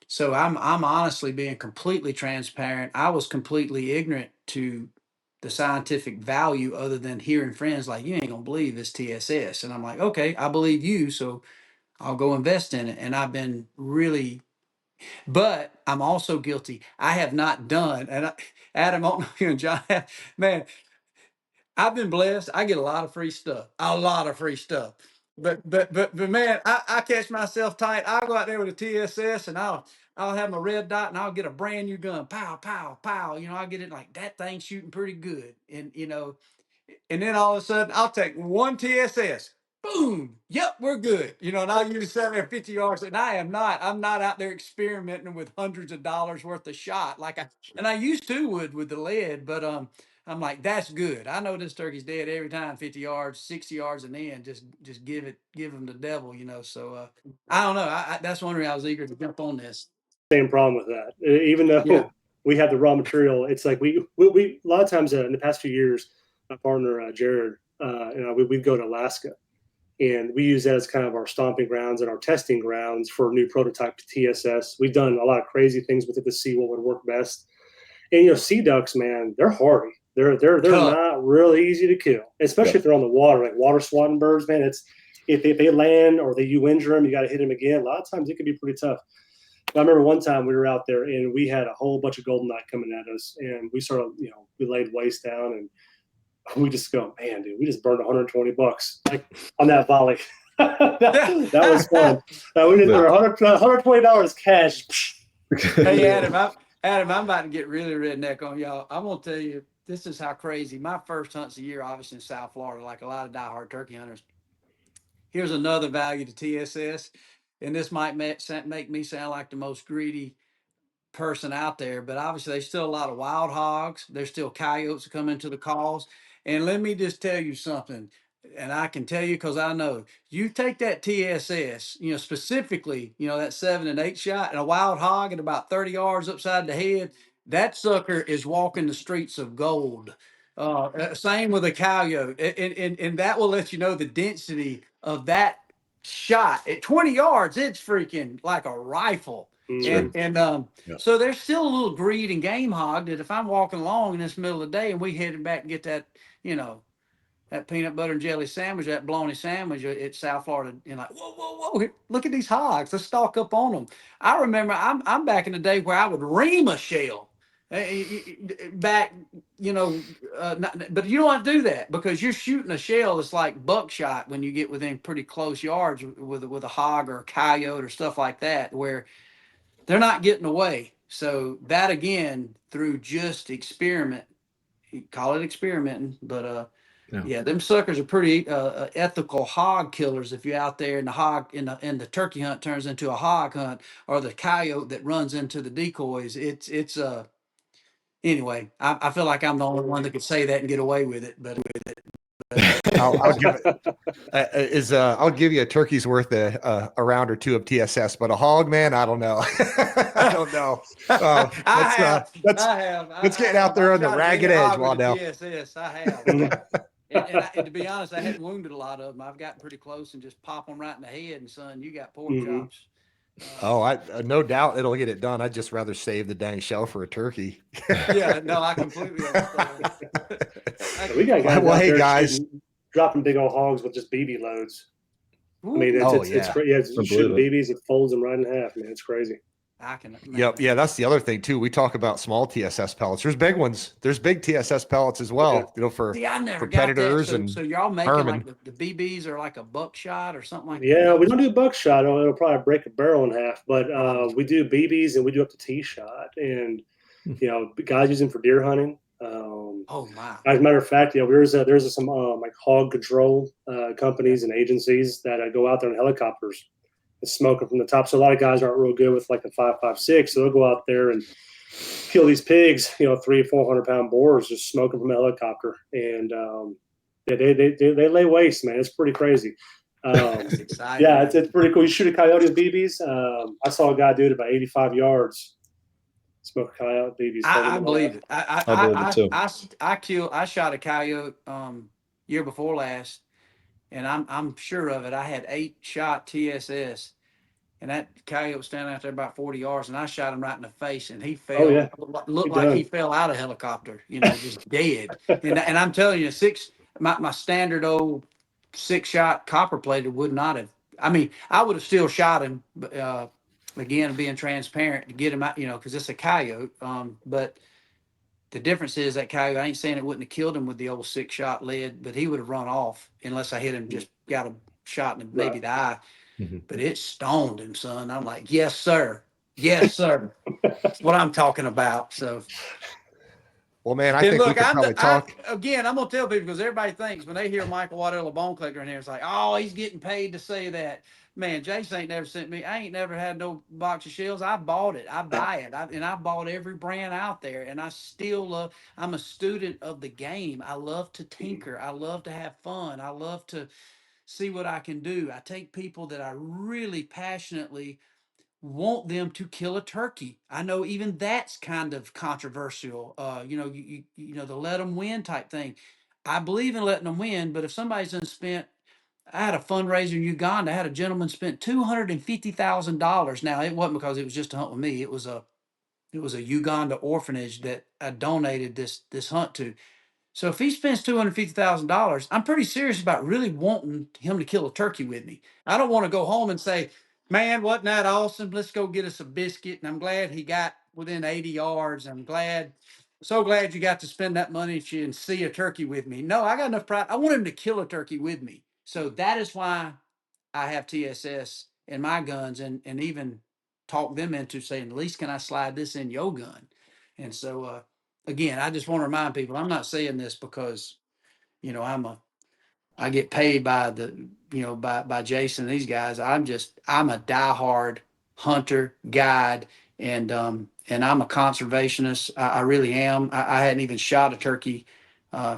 S3: so I'm honestly being completely transparent. I was completely ignorant to the scientific value other than hearing friends like, you ain't gonna believe this TSS. And I'm like, okay, I believe you, so I'll go invest in it. And I've been really, but I'm also guilty. I have not done, and Adam, I don't know you and John, man, I've been blessed. I get a lot of free stuff. But man, I catch myself tight. I'll go out there with a TSS and I'll have my red dot and I'll get a brand new gun. Pow, pow, pow. I'll get it like that thing shooting pretty good. And then all of a sudden I'll take one TSS. Boom. Yep, we're good. And I'll use 750 yards. And I'm not out there experimenting with hundreds of dollars worth of shot and I used to with the lead, but I'm like, that's good. I know this turkey's dead every time, 50 yards, 60 yards, and then just give him the devil. So I don't know. That's one reason I was eager to jump on this.
S2: Same problem with that. Even though we have the raw material, it's like we a lot of times in the past few years, my partner Jared, we'd go to Alaska, and we use that as kind of our stomping grounds and our testing grounds for new prototype TSS. We've done a lot of crazy things with it to see what would work best. And sea ducks, man, they're hardy. They're not really easy to kill, especially if they're on the water, like water swatting birds. Man, it's if they land or you injure them, you got to hit them again. A lot of times it can be pretty tough. But I remember one time we were out there and we had a whole bunch of goldeneye coming at us, and we sort of, we laid waist down and we just go, man, dude, we just burned $120 like on that volley. that was fun. We did $120 cash.
S3: Hey, Adam, I'm about to get really redneck on y'all. I'm gonna tell you, this is how crazy. My first hunt's a year, obviously in South Florida, like a lot of diehard turkey hunters. Here's another value to TSS, and this might make me sound like the most greedy person out there, but obviously there's still a lot of wild hogs. There's still coyotes that come into the calls. And let me just tell you something, and I can tell you because I know you take that TSS, specifically, that 7 and 8 shot and a wild hog at about 30 yards upside the head, that sucker is walking the streets of gold. Same with a coyote, and that will let you know the density of that shot at 20 yards. It's freaking like a rifle. So there's still a little greed and game hog that if I'm walking along in this middle of the day and we headed back and get that, that peanut butter and jelly sandwich, that bologna sandwich at South Florida, like, whoa, look at these hogs. Let's stalk up on them. I remember I'm back in the day where I would ream a shell back, but you don't want to do that because you're shooting a shell that's like buckshot when you get within pretty close yards with a hog or a coyote or stuff like that, where they're not getting away. So that again, through just experiment, call it experimenting, but them suckers are pretty ethical hog killers. If you're out there and the hog in the turkey hunt turns into a hog hunt, or the coyote that runs into the decoys, it's anyway. I feel like I'm the only one that could say that and get away with it, but.
S1: I'll give it I'll give you a turkey's worth a round or two of TSS, but a hog, man, I don't know. I don't know. Let's get out there on the ragged edge, Waddell.
S3: TSS, I have. and to be honest, I hadn't wounded a lot of them. I've gotten pretty close and just pop them right in the head, and son, you got pork chops.
S1: I no doubt it'll get it done. I'd just rather save the dang shell for a turkey.
S3: Yeah, no, I completely understand.
S2: We got guys out there guys dropping big old hogs with just BB loads. Ooh. I mean, it's shooting BBs, it folds them right in half, man. It's crazy.
S3: I can
S1: Yep.
S3: imagine.
S1: Yeah, that's the other thing too. We talk about small TSS pellets. There's big ones. There's big TSS pellets as
S2: Yeah.
S1: well. For
S3: See, I never got that.
S1: predators
S3: So,
S1: and
S3: so y'all making
S1: hermit.
S3: like the BBs are like a buckshot or something like
S2: Yeah,
S3: that?
S2: we don't do buckshot. It'll probably break a barrel in half, but
S3: Oh,
S2: we do BBs and we do up to T-shot, and guys use them for deer hunting.
S3: oh my.
S2: As a matter of fact, there's some like hog control companies and agencies that go out there in helicopters and smoke them from the top. So a lot of guys aren't real good with like the 5.56, so they'll go out there and kill these pigs, 300-400 pound boars, just smoke them from a helicopter, and they lay waste, man. It's pretty crazy.
S3: That's exciting,
S2: Yeah,
S3: man.
S2: it's pretty cool. You shoot a coyote with BBs. I saw a guy do it about 85 yards. Smoke a coyote BBs.
S3: I believe it.
S4: I believe it too.
S3: I shot a coyote year before last, and I'm sure of it. I had 8 shot TSS, and that coyote was standing out there about 40 yards, and I shot him right in the face, and he
S2: Oh
S3: fell,
S2: yeah,
S3: looked
S2: he
S3: like he
S2: done.
S3: fell out of helicopter, just dead. And I'm telling you, my standard old 6 shot copper plated would not have. I mean, I would have still shot him, but again, being transparent to get him out, because it's a coyote. But the difference is that coyote. I ain't saying it wouldn't have killed him with the old 6 shot lead, but he would have run off unless I hit him, just got a shot in maybe
S2: Right.
S3: the eye.
S4: Mhm.
S3: But it stoned him, son. I'm like, yes, sir. Yes, sir. That's what I'm talking about. So,
S1: Well, man, I
S3: and
S1: think we
S3: look,
S1: could probably talk.
S3: I'm gonna tell people, because everybody thinks when they hear Michael Waddell, a bone collector in here, it's like, oh, he's getting paid to say that. Man, Jason ain't never sent me. I ain't never had no box of shells. I bought it. I buy it. And I bought every brand out there. And I still love. I'm a student of the game. I love to tinker. I love to have fun. I love to see what I can do. I take people that I really passionately want them to kill a turkey. I know even that's kind of controversial. The let them win type thing. I believe in letting them win, but if somebody's done spent, I had a fundraiser in Uganda. I had a gentleman spent $250,000. Now it wasn't because it was just a hunt with me. It was a Uganda orphanage that I donated this hunt to. So if he spends $250,000, I'm pretty serious about really wanting him to kill a turkey with me. I don't want to go home and say, "Man, wasn't that awesome? Let's go get us a biscuit." And I'm glad he got within 80 yards. So glad you got to spend that money and see a turkey with me. No, I got enough pride. I want him to kill a turkey with me. So that is why I have TSS in my guns, and even talk them into saying, at least can I slide this in your gun? And so again, I just want to remind people, I'm not saying this because, I get paid by by Jason and these guys. I'm a diehard hunter, guide, and I'm a conservationist. I really am. I hadn't even shot a turkey,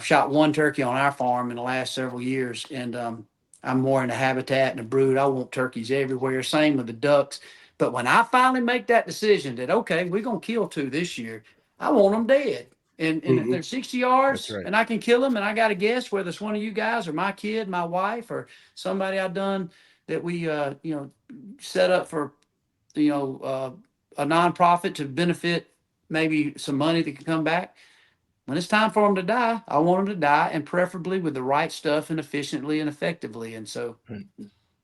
S3: shot one turkey on our farm in the last several years, and I'm more into habitat and the brood. I want turkeys everywhere. Same with the ducks. But when I finally make that decision that, okay, we're gonna kill 2 this year, I want them dead. And if they're 60
S1: That's
S3: yards
S1: right.
S3: and I can kill them, and I got to guess whether it's one of you guys or my kid, my wife, or somebody I've done that we set up for a nonprofit to benefit, maybe some money that can come back. When it's time for them to die, I want them to die, and preferably with the right stuff and efficiently and effectively. And so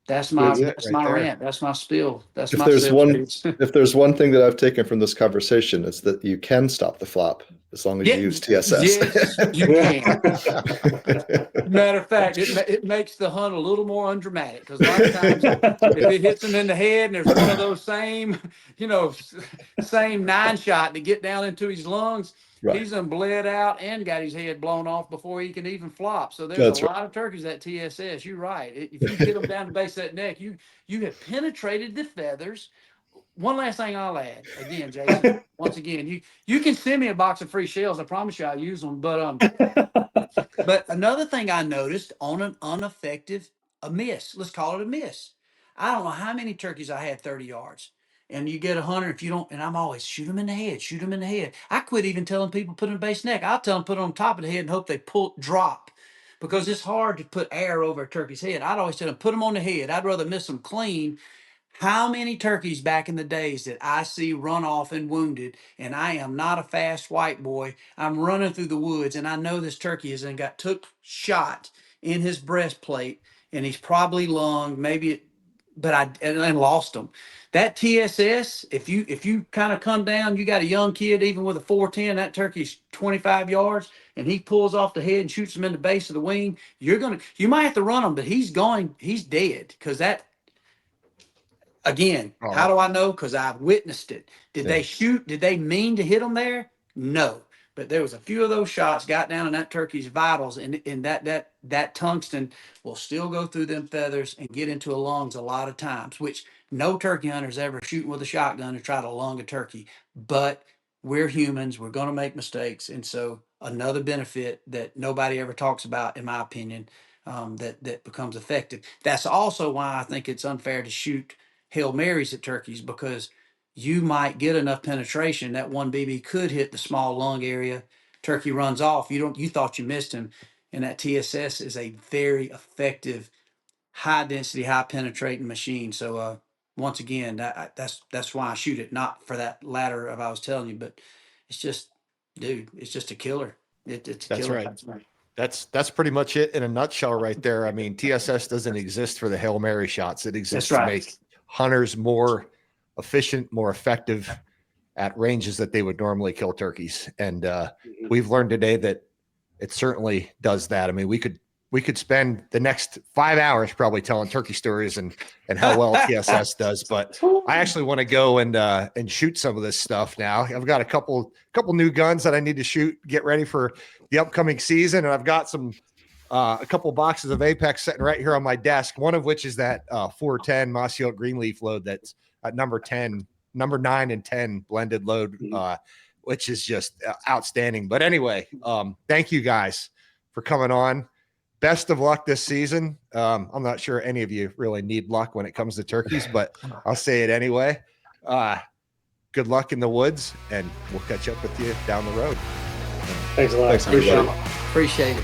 S3: that's my
S1: That's it
S3: that's
S1: right
S3: my
S1: there.
S3: rant. That's my spill. That's
S4: If
S3: my
S4: there's
S3: sales
S4: one
S3: pitch.
S4: if there's one thing that I've taken from this conversation, it's that you can stop the flop as long as you
S3: Yeah,
S4: use TSS.
S3: yes, you can. Matter of fact, it makes the hunt a little more undramatic, because a lot of times if it hits him in the head and there's one of those same, same 9 shot to get down into his lungs,
S4: Right.
S3: he's done bled out and got his head blown off before he can even flop. So there's a
S4: That's right.
S3: lot of turkeys at TSS. You're right. If you get them down the base of that neck, you have penetrated the feathers. One last thing I'll add, again, Jason. Once again, you can send me a box of free shells. I promise you I'll use them. But another thing I noticed on an ineffective, a miss, let's call it a miss. I don't know how many turkeys I had 30 yards. And you get 100 if you don't, and I'm always shoot them in the head, shoot them in the head. I quit even telling people put them in base neck. I'll tell them put it on top of the head and hope they drop, because it's hard to put air over a turkey's head. I'd always tell them put them on the head. I'd rather miss them clean. How many turkeys back in the days did I see run off and wounded? And I am not a fast white boy. I'm running through the woods, and I know this turkey has took shot in his breastplate, and he's probably lung. Maybe but and lost them. That TSS, if you kind of come down, you got a young kid, even with a 410, that turkey's 25 yards, and he pulls off the head and shoots him in the base of the wing. You might have to run him, but he's dead, because that. Again, how
S1: Oh,
S3: do I know? Because I've witnessed it. Did
S1: yeah.
S3: they shoot? Did they mean to hit him there? No. But there was a few of those shots got down in that turkey's vitals, and that tungsten will still go through them feathers and get into a lungs a lot of times, which no turkey hunter's ever shooting with a shotgun to try to lung a turkey. But we're humans, we're gonna make mistakes. And so another benefit that nobody ever talks about, in my opinion, that becomes effective. That's also why I think it's unfair to shoot Hail Marys at turkeys, because you might get enough penetration that one BB could hit the small lung area. Turkey runs off. You thought you missed him. And that TSS is a very effective, high density, high penetrating machine. So once again, that's why I shoot it, not for that ladder of I was telling you, but it's just, dude, it's just a killer. It's a
S1: That's
S3: killer.
S1: right. That's pretty much it in a nutshell right there. I mean, TSS doesn't exist for the Hail Mary shots. It exists to make hunters more efficient, more effective at ranges that they would normally kill turkeys. And we've learned today that it certainly does that. I mean, we could spend the next 5 hours probably telling turkey stories and how well TSS does, but I actually want to go and shoot some of this stuff now. I've got a couple new guns that I need to shoot, get ready for the upcoming season, and I've got some a couple boxes of Apex sitting right here on my desk. One of which is that 410 Mossy Oak Greenleaf load that's at number 9 and 10 blended load, which is just outstanding. But anyway, thank you guys for coming on. Best of luck this season. I'm not sure any of you really need luck when it comes to turkeys, but I'll say it anyway. Good luck in the woods, and we'll catch up with you down the road.
S2: Thanks a lot.
S4: Thanks, everybody.
S3: Appreciate it.